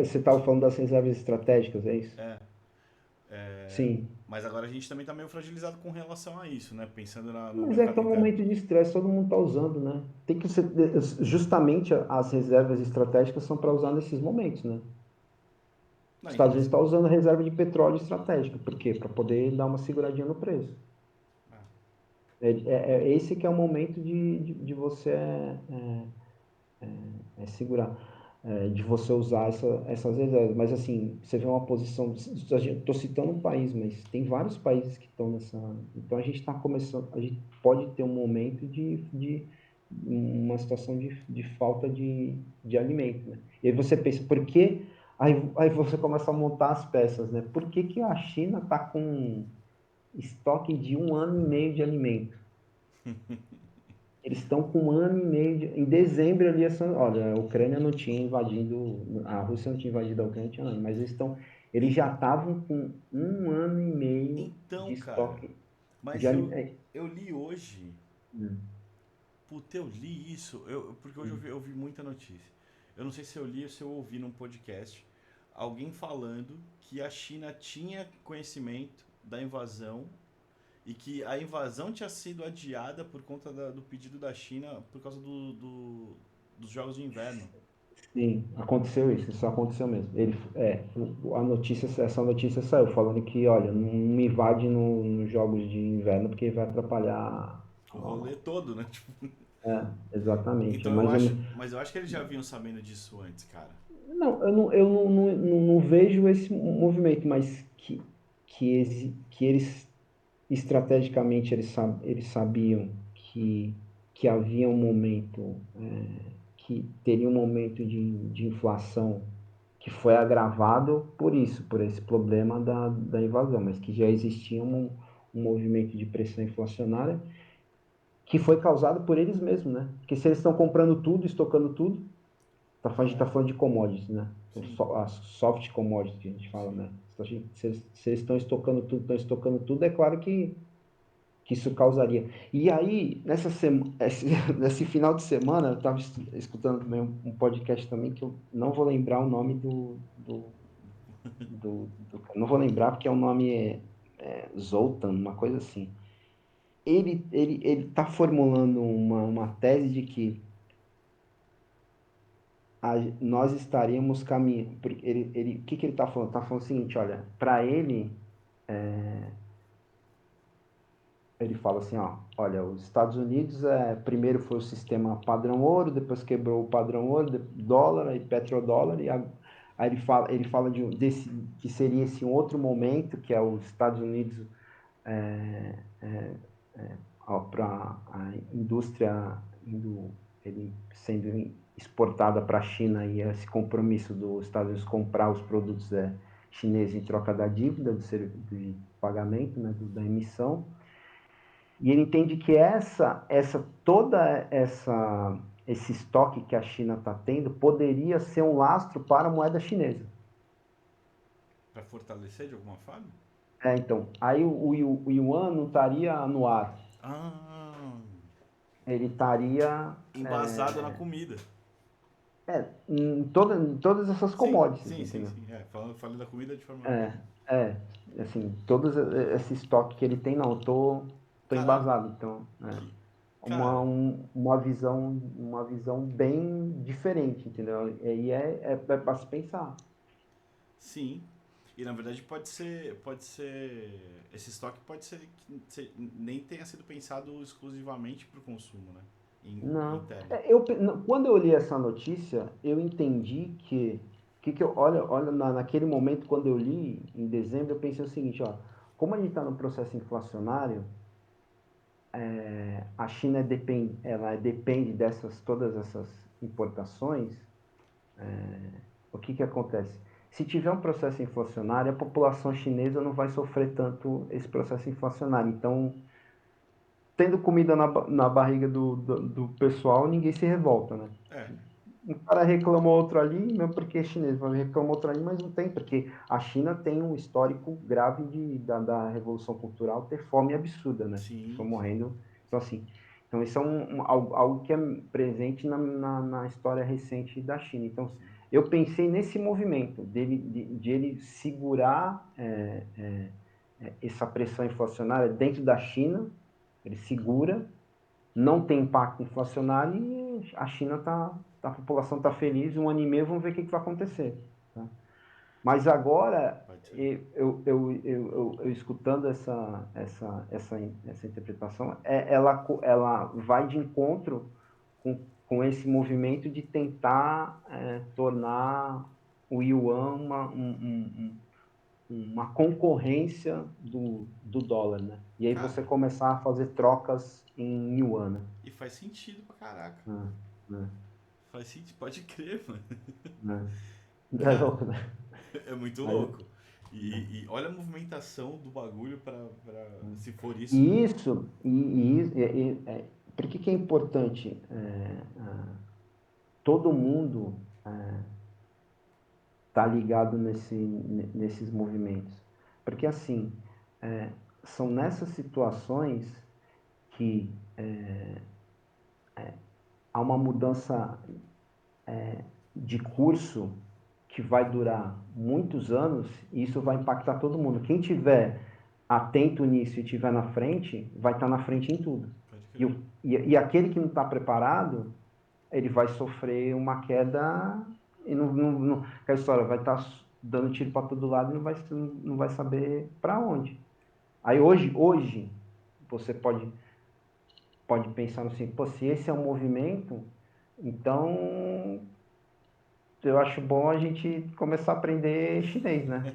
você estava falando das reservas estratégicas, é isso? É, é, Sim. mas agora a gente também tá meio fragilizado com relação a isso, né? Pensando no Mas é que mercado é um interno. momento de estresse, todo mundo está usando, né? Tem que ser, justamente as reservas estratégicas são para usar nesses momentos, né? Os Não, então, Estados Unidos mas. está usando a reserva de petróleo estratégica. Por quê? Para poder dar uma seguradinha no preço. Ah, Esse que é o momento de você segurar, de você usar essas reservas. Mas assim, você vê uma posição. Estou citando um país, mas tem vários países que estão nessa. Então a gente está começando, a gente pode ter um momento de uma situação de falta de alimento, né? E aí você pensa, por que? Aí você começa a montar as peças, né? Por que que a China está com estoque de 1 ano e meio de alimento? Eles estão com 1 ano e meio. Em dezembro ali, olha, a Ucrânia não tinha invadido, a Rússia não tinha invadido a Ucrânia, tinha, não, mas eles en- já estavam com 1 ano e meio de então, cara, estoque de mas eu, alimento. eu li hoje. Puta, eu li isso, porque hoje eu vi muita notícia. Eu não sei se eu li ou se eu ouvi num podcast alguém falando que a China tinha conhecimento da invasão e que a invasão tinha sido adiada por conta do pedido da China por causa dos Jogos de Inverno. Sim, aconteceu isso aconteceu mesmo. Essa notícia saiu falando que, olha, não invade nos jogos de inverno porque vai atrapalhar. O rolê todo, né? Tipo, Exatamente. então eu acho. Mas eu acho que eles já vinham sabendo disso antes, cara. Não, eu não vejo esse movimento, mas que eles estrategicamente eles sabiam que havia um momento, que teria um momento de inflação que foi agravado por isso, por esse problema da invasão, mas que já existia um movimento de pressão inflacionária que foi causado por eles mesmos, né? Porque se eles estão comprando tudo, estocando tudo, a gente está É, falando de commodities, né? sim, As soft commodities que a gente fala, sim. né? Se eles estão estocando tudo, é claro que isso causaria. E aí, nesse final de semana, eu estava escutando também um podcast também, que eu não vou lembrar o nome não vou lembrar, porque é um nome Zoltan, uma coisa assim. Ele está formulando uma tese de que nós estaríamos caminhando. O que que ele está falando? Está falando o seguinte, olha, para ele, ele fala assim, ó, olha, os Estados Unidos primeiro foi o sistema padrão ouro, depois quebrou o padrão ouro, dólar, aí petrodólar, aí ele fala desse, que seria esse um outro momento, que é os Estados Unidos para a indústria ele sendo exportada para a China e esse compromisso dos Estados Unidos comprar os produtos chineses em troca da dívida, de pagamento, né, da emissão. E ele entende que esse estoque que a China está tendo poderia ser um lastro para a moeda chinesa. Para fortalecer de alguma forma? Então, aí o yuan não estaria no ar, Ah, ele estaria embasado na comida. em todas essas Sim, commodities, sim, sim, entendeu? sim. Falei da comida de forma. É, assim, todos esse estoque que ele tem, não, tô Caraca, embasado, então, que. Cara, uma visão bem diferente, entendeu? E é para se pensar. sim. E na verdade pode ser. Esse estoque pode ser que nem tenha sido pensado exclusivamente para o consumo, né? Não, Interno. quando eu li essa notícia, eu entendi olha, naquele momento, quando eu li, em dezembro, eu pensei o seguinte, ó, como a gente está no processo inflacionário, a China ela depende todas essas importações. O que acontece? Se tiver um processo inflacionário, a população chinesa não vai sofrer tanto esse processo inflacionário. Então, tendo comida na barriga do pessoal, ninguém se revolta, né? É, Um cara reclama outro ali, mesmo porque é chinês, vai reclamar outro ali, mas não tem, porque a China tem um histórico grave da Revolução Cultural ter fome absurda, né? Pessoas sim, sim. morrendo. Então, assim, isso é algo que é presente na história recente da China. Então, Sim. eu pensei nesse movimento de ele segurar essa pressão inflacionária dentro da China, ele segura, não tem impacto inflacionário e a China a população está feliz, um ano e meio, vamos ver o que vai acontecer. Tá? Mas agora, Pode ser. eu escutando essa interpretação, ela vai de encontro com esse movimento de tentar tornar o Yuan uma concorrência do dólar, né? E aí você Cara, começar a fazer trocas em Yuan, né? e faz sentido pra caraca. Ah, né? Faz sentido, pode crer, mano. Né? É Cara, louco, né? é muito Aí, louco. E olha a movimentação do bagulho pra se for isso. e isso, por que que é importante todo mundo tá ligado nesses movimentos? Porque assim, são nessas situações que há uma mudança de curso que vai durar muitos anos e isso vai impactar todo mundo. Quem tiver atento nisso e tiver na frente, vai estar na frente em tudo. Pode E, crer. e aquele que não está preparado, ele vai sofrer uma queda e aquela história vai estar dando tiro para todo lado e não vai saber para onde. Aí hoje você pode pensar assim, pô, se esse é um movimento, então eu acho bom a gente começar a aprender chinês, né?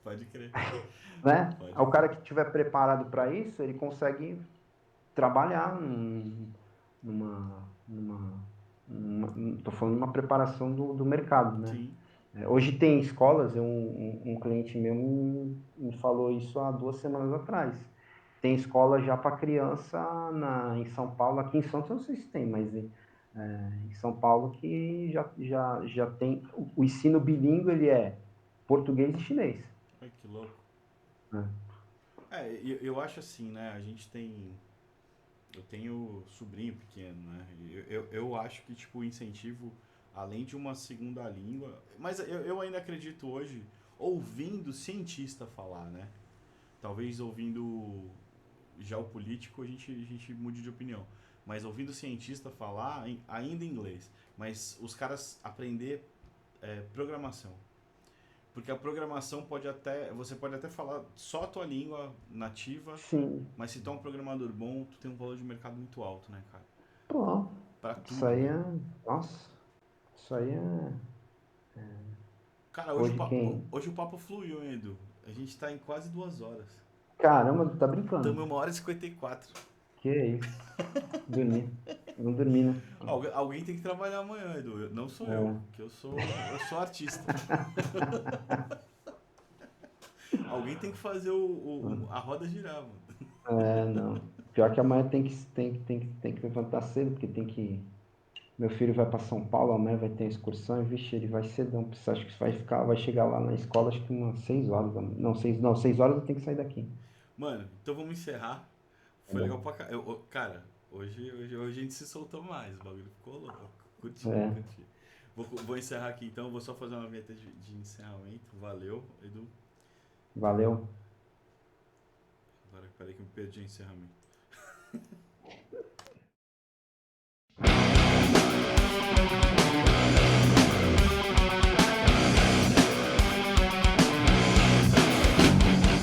Pode crer. Né? Pode O crer. cara que estiver preparado para isso, ele consegue trabalhar tô falando de uma preparação do mercado, né? Sim. Hoje tem escolas, um cliente meu me falou isso há 2 semanas atrás. Tem escola já para criança em São Paulo, aqui em Santos eu não sei se tem, mas em São Paulo que já tem o ensino bilíngue, ele é português e chinês. Ai, que louco. Né? Eu acho assim, né? A gente tem. Eu tenho sobrinho pequeno, né? Eu acho que, tipo, o incentivo, além de uma segunda língua. Mas eu ainda acredito hoje, ouvindo cientista falar, né? Talvez ouvindo geopolítico a gente mude de opinião. mas ouvindo cientista falar ainda em inglês. Mas os caras aprender programação. Porque a programação você pode até falar só a tua língua nativa, Sim. mas se tu é um programador bom, tu tem um valor de mercado muito alto, né, cara? Pô, Pra isso tudo, aí né? é. Nossa, isso aí é. Cara, Hoje quem. hoje o papo fluiu, hein, Edu? A gente tá em quase 2 horas. Caramba, tu tá Estamos brincando. em 1 hora e 54. Que isso? Dormir. Não dormi, né? Alguém tem que trabalhar amanhã, Edu. Não sou eu, É. que eu sou artista. Alguém tem que fazer a roda girar, mano. É, não. Pior que amanhã tem que levantar cedo, porque tem que. Meu filho vai para São Paulo, amanhã vai ter uma excursão, e vixe, ele vai cedão. Acho que vai chegar lá na escola, acho que umas 6 horas. Não, 6 horas eu tenho que sair daqui. Mano, então vamos encerrar. Tá Foi legal bom? pra cá. Cara, hoje a gente se soltou mais. O bagulho ficou louco. Curti, É, curti. Vou encerrar aqui então. Vou só fazer uma vinheta de encerramento. Valeu, Edu. valeu. Agora, peraí que eu me perdi o encerramento.